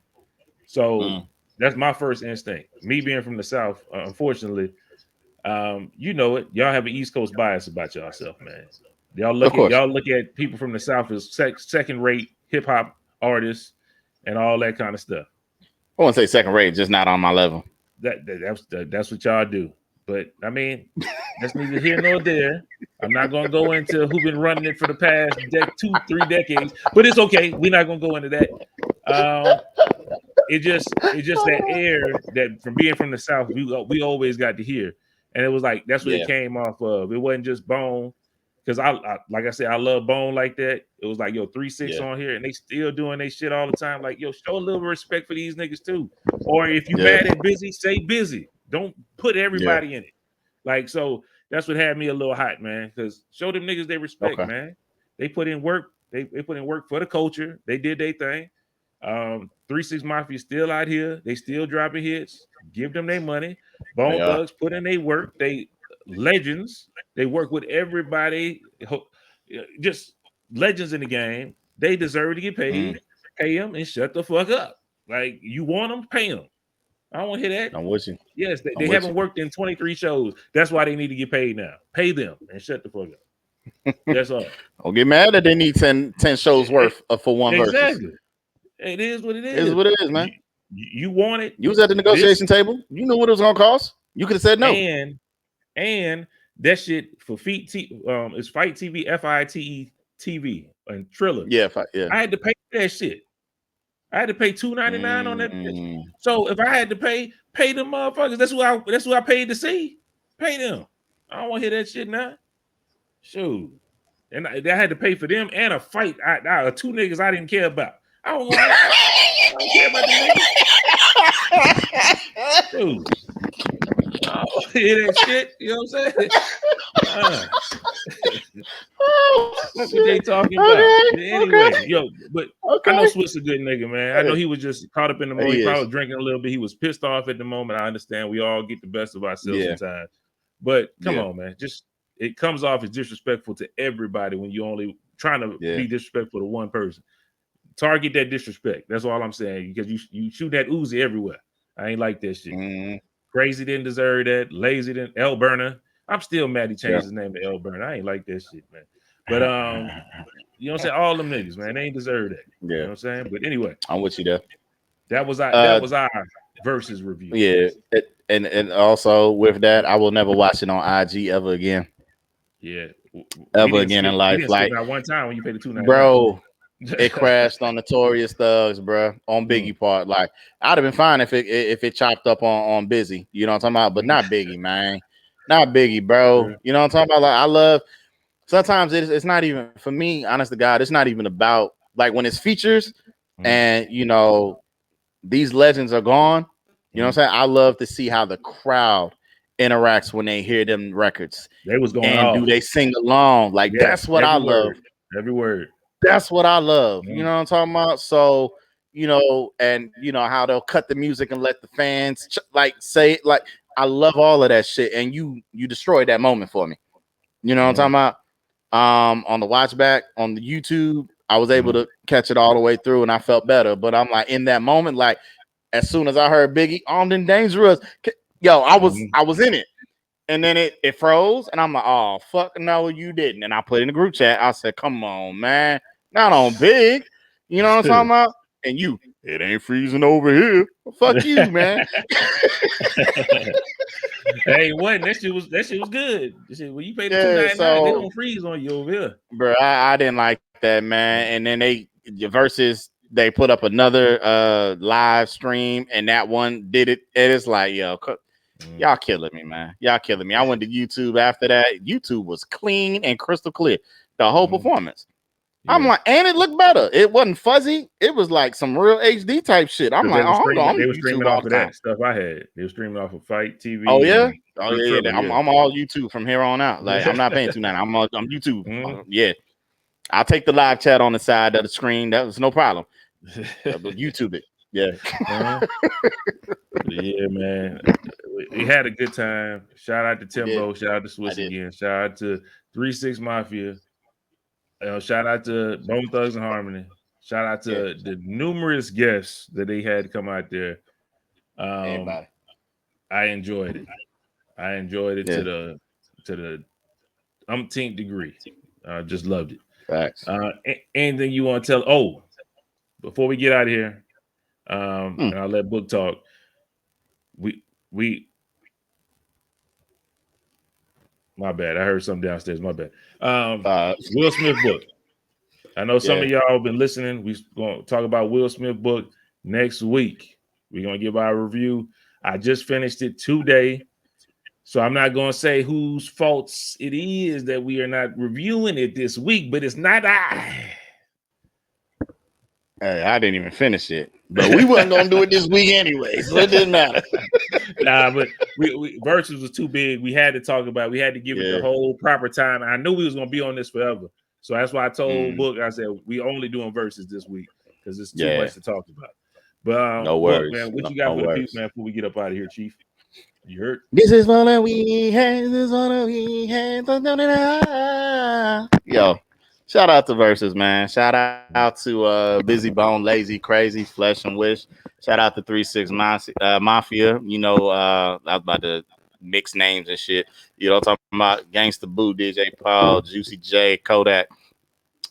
So that's my first instinct. Me being from the South, unfortunately, you know it. Y'all have an East Coast bias about yourself, man. Y'all look at people from the South as second-rate hip hop artists and all that kind of stuff. I wouldn't say second rate, just not on my level. That's what y'all do. But I mean, that's neither here nor there. I'm not gonna go into who been running it for the past 2-3 decades, but it's okay. We're not gonna go into that. It's just that air that from being from the South, we always got to hear, and it was like that's what it came off of. It wasn't just Bone, because I like I said, I love Bone like that. It was like 3-6 on here, and they still doing their shit all the time. Like, yo, show a little respect for these niggas too. Or if you mad at Bizzy, say Bizzy. Don't put everybody in it. Like, so that's what had me a little hot, man. Because show them niggas they respect, man. They put in work. They put in work for the culture. They did their thing. 3-6 Mafia still out here. They still dropping hits. Give them their money. Bone Thugs put in their work. They legends. They work with everybody. Just legends in the game. They deserve to get paid. Pay them and shut the fuck up. Like, you want them, pay them. I don't want to hear that. I'm with you. Yes, they haven't worked in 23 shows. That's why they need to get paid now. Pay them and shut the fuck up. That's all. Don't get mad that they need 10 shows worth for one versus. Exactly. It is what it is. It is what it is, man. You want it. You was at the negotiation table. You knew what it was gonna cost. You could have said no. And that shit for Fight TV, FITE TV and Triller. Yeah, I had to pay that shit. I had to pay $2.99 on that bitch. So if I had to pay them motherfuckers. That's who I paid to see. Pay them. I don't want to hear that shit now. Shoot. And I had to pay for them and a fight. Two niggas I didn't care about. I don't care about the niggas. Dude. I don't hear that shit. You know what I'm saying? That's what they talking about. Anyway, but I know Swizz a good nigga, man. I know he was just caught up in the moment. He probably drinking a little bit. He was pissed off at the moment. I understand. We all get the best of ourselves sometimes. But come on, man. It comes off as disrespectful to everybody when you only trying to be disrespectful to one person. Target that disrespect. That's all I'm saying. Because you shoot that Uzi everywhere. I ain't like that shit. Crazy didn't deserve that. Lazy didn't. L Burner. I'm still mad he changed his name to L Burner. I ain't like that shit, man. But you know what I'm saying? All them niggas, man, they ain't deserve that. You know what I'm saying? But anyway, I'm with you there. That was our versus review. Yeah. And also with that, I will never watch it on IG ever again. Yeah. Ever again in life. Like that one time when you paid the $2.99. Bro, it crashed on Notorious Thugs, bro, on Biggie part. Like, I'd have been fine if it chopped up on Bizzy. You know what I'm talking about? But not Biggie, man. Not Biggie, bro. You know what I'm talking about? Like, I love sometimes it's not even for me, honest to God, it's not even about like when it's features and you know these legends are gone. You know what I'm saying? I love to see how the crowd interacts when they hear them records. They was going and off. Do they sing along? Like that's what I love. Every word. That's what I love. You know what I'm talking about? So, you know, and you know how they'll cut the music and let the fans like say it. Like I love all of that shit. And you destroyed that moment for me. You know what I'm talking about? On the watch back on the YouTube, I was able to catch it all the way through and I felt better. But I'm like in that moment, like as soon as I heard Biggie, Armed and Dangerous, yo, I was in it. And then it froze, and I'm like, oh fuck no, you didn't. And I put in the group chat. I said, come on, man, not on big. You know what I'm talking about? And it ain't freezing over here. Well, fuck you, man. Hey, what? That shit was good. When you pay the Yeah, $2.99, they so don't freeze on you over here. bro, I didn't like that, man. And then they put up another live stream, and that one did it. And it's like, yo, y'all killing me, man. Y'all killing me. I went to YouTube after that. YouTube was clean and crystal clear. The whole performance. Yeah. I'm like, and it looked better. It wasn't fuzzy. It was like some real HD type shit. I'm like, hold on. They were streaming off of that stuff I had. They were streaming off of Fight TV. Oh yeah, I'm all YouTube from here on out. Like I'm not paying $2.99. I'm YouTube. Yeah, I'll take the live chat on the side of the screen. That was no problem. YouTube it. Yeah. Yeah, man. We had a good time. Shout out to Timbo. Shout out to Swizz again. Shout out to 3-6 Mafia. Shout out to Bone Thugs and Harmony. Shout out to the numerous guests that they had come out there. I enjoyed it. I enjoyed it to the umpteenth degree. I just loved it. Facts. Anything you want to tell? Oh, before we get out of here, and I'll let Book talk. We my bad. I heard something downstairs. My bad. Will Smith book. I know some of y'all have been listening. We're going to talk about Will Smith book next week. We're going to give our review. I just finished it today. So I'm not going to say whose faults it is that we are not reviewing it this week, but it's not I. Hey, I didn't even finish it. But we wasn't going to do it this week anyway, so it didn't matter. Nah, but we Versus was too big. We had to talk about it. We had to give it the whole proper time. I knew we was going to be on this forever. So that's why I told Book, I said, we only doing Versus this week because it's too much to talk about. But no worries. Book, man, what you got for the people, man, before we get up out of here, Chief? You heard? This is what we had. This is what we had. Yo, shout out to Versus, man. Shout out to Bizzy Bone, Lazy, Crazy, Flesh and Wish. Shout out to 3-6 Mafia. You know, I was about to mix names and shit. You know what I'm talking about? Gangsta Boo, DJ Paul, Juicy J, Kodak.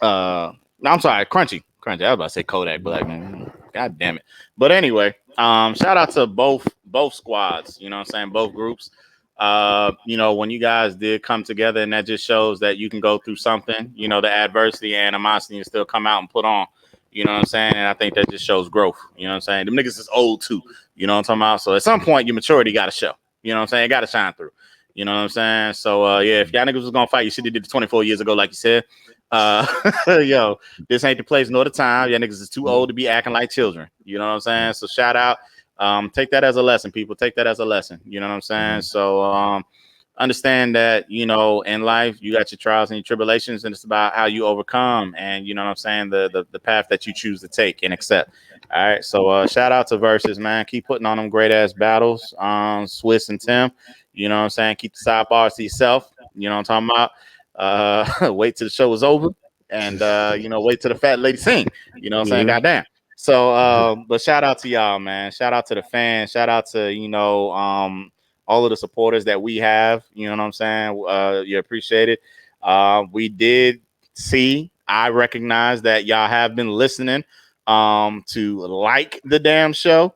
No, I'm sorry, Crunchy. I was about to say Kodak, but like, man, god damn it. But anyway, shout out to both squads, you know what I'm saying? Both groups. You know, when you guys did come together, and that just shows that you can go through something, you know, the adversity and animosity and still come out and put on. You know what I'm saying? And I think that just shows growth. You know what I'm saying? Them niggas is old too. You know what I'm talking about? So at some point, your maturity got to show. You know what I'm saying? It got to shine through. You know what I'm saying? So, yeah, if y'all niggas was going to fight, you should have did it 24 years ago, like you said. Yo, this ain't the place nor the time. Y'all niggas is too old to be acting like children. You know what I'm saying? So shout out. Take that as a lesson, people. Take that as a lesson. You know what I'm saying? So understand that, you know, in life, you got your trials and your tribulations, and it's about how you overcome and, you know what I'm saying, the path that you choose to take and accept. All right. So shout out to Versus, man. Keep putting on them great ass battles. Swizz and Tim. You know what I'm saying? Keep the sidebars to yourself. You know what I'm talking about? Wait till the show is over and, you know, wait till the fat lady sing. You know what I'm saying? Goddamn. So, but shout out to y'all, man. Shout out to the fans. Shout out to, you know, all of the supporters that we have. You know what I'm saying? You appreciate it. We did see, I recognize that y'all have been listening to like the damn show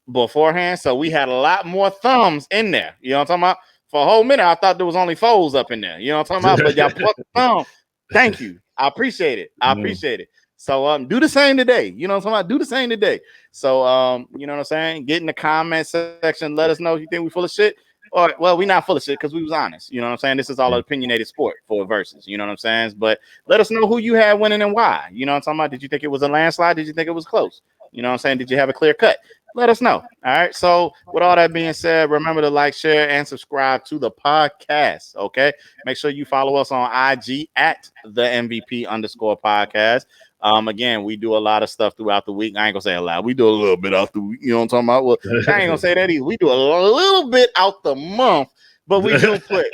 beforehand, so we had a lot more thumbs in there. You know what I'm talking about? For a whole minute, I thought there was only foes up in there. You know what I'm talking about? But y'all put the thumb. Thank you. I appreciate it. I appreciate it. So do the same today. You know what I'm talking about? Do the same today. So you know what I'm saying? Get in the comment section. Let us know if you think we full of shit. Or well, we not full of shit because we was honest. You know what I'm saying? This is all an opinionated sport for Versus. You know what I'm saying? But let us know who you had winning and why. You know what I'm talking about? Did you think it was a landslide? Did you think it was close? You know what I'm saying? Did you have a clear cut? Let us know. All right. So with all that being said, remember to like, share, and subscribe to the podcast. Okay. Make sure you follow us on IG at the MVP_podcast. Again, we do a lot of stuff throughout the week. I ain't gonna say a lot. We do a little bit out the week. You know what I'm talking about? Well, I ain't gonna say that either. We do a little bit out the month, but we do put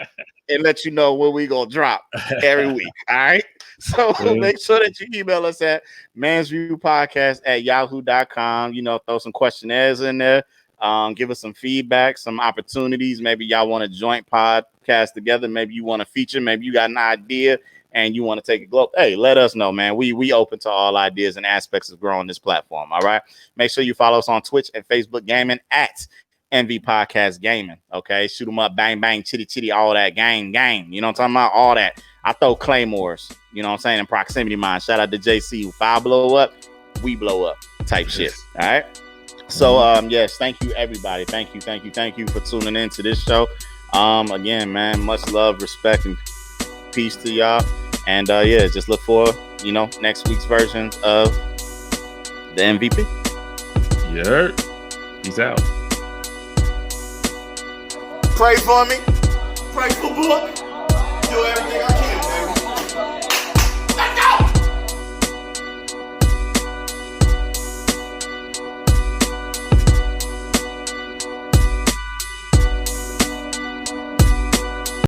and let you know when we gonna drop every week. All right. So make sure that you email us at mansviewpodcast@yahoo.com. You know, throw some questionnaires in there. Give us some feedback, some opportunities. Maybe y'all want a joint podcast together. Maybe you want to feature. Maybe you got an idea and you want to take it global. Hey, let us know, man. We open to all ideas and aspects of growing this platform. All right. Make sure you follow us on Twitch and Facebook Gaming at MV Podcast Gaming. Okay. Shoot them up. Bang, bang, chitty, chitty, all that. Gang, gang. You know what I'm talking about? All that. I throw claymores, you know what I'm saying, in proximity mine. Shout out to JC. If I blow up, we blow up type shit. All right. So, yes, thank you, everybody. Thank you for tuning in to this show. Again, man, much love, respect, and peace to y'all. And yeah, just look for, next week's version of the MVP. Yeah. Peace out. Pray for me. Pray for Book. Do everything I can.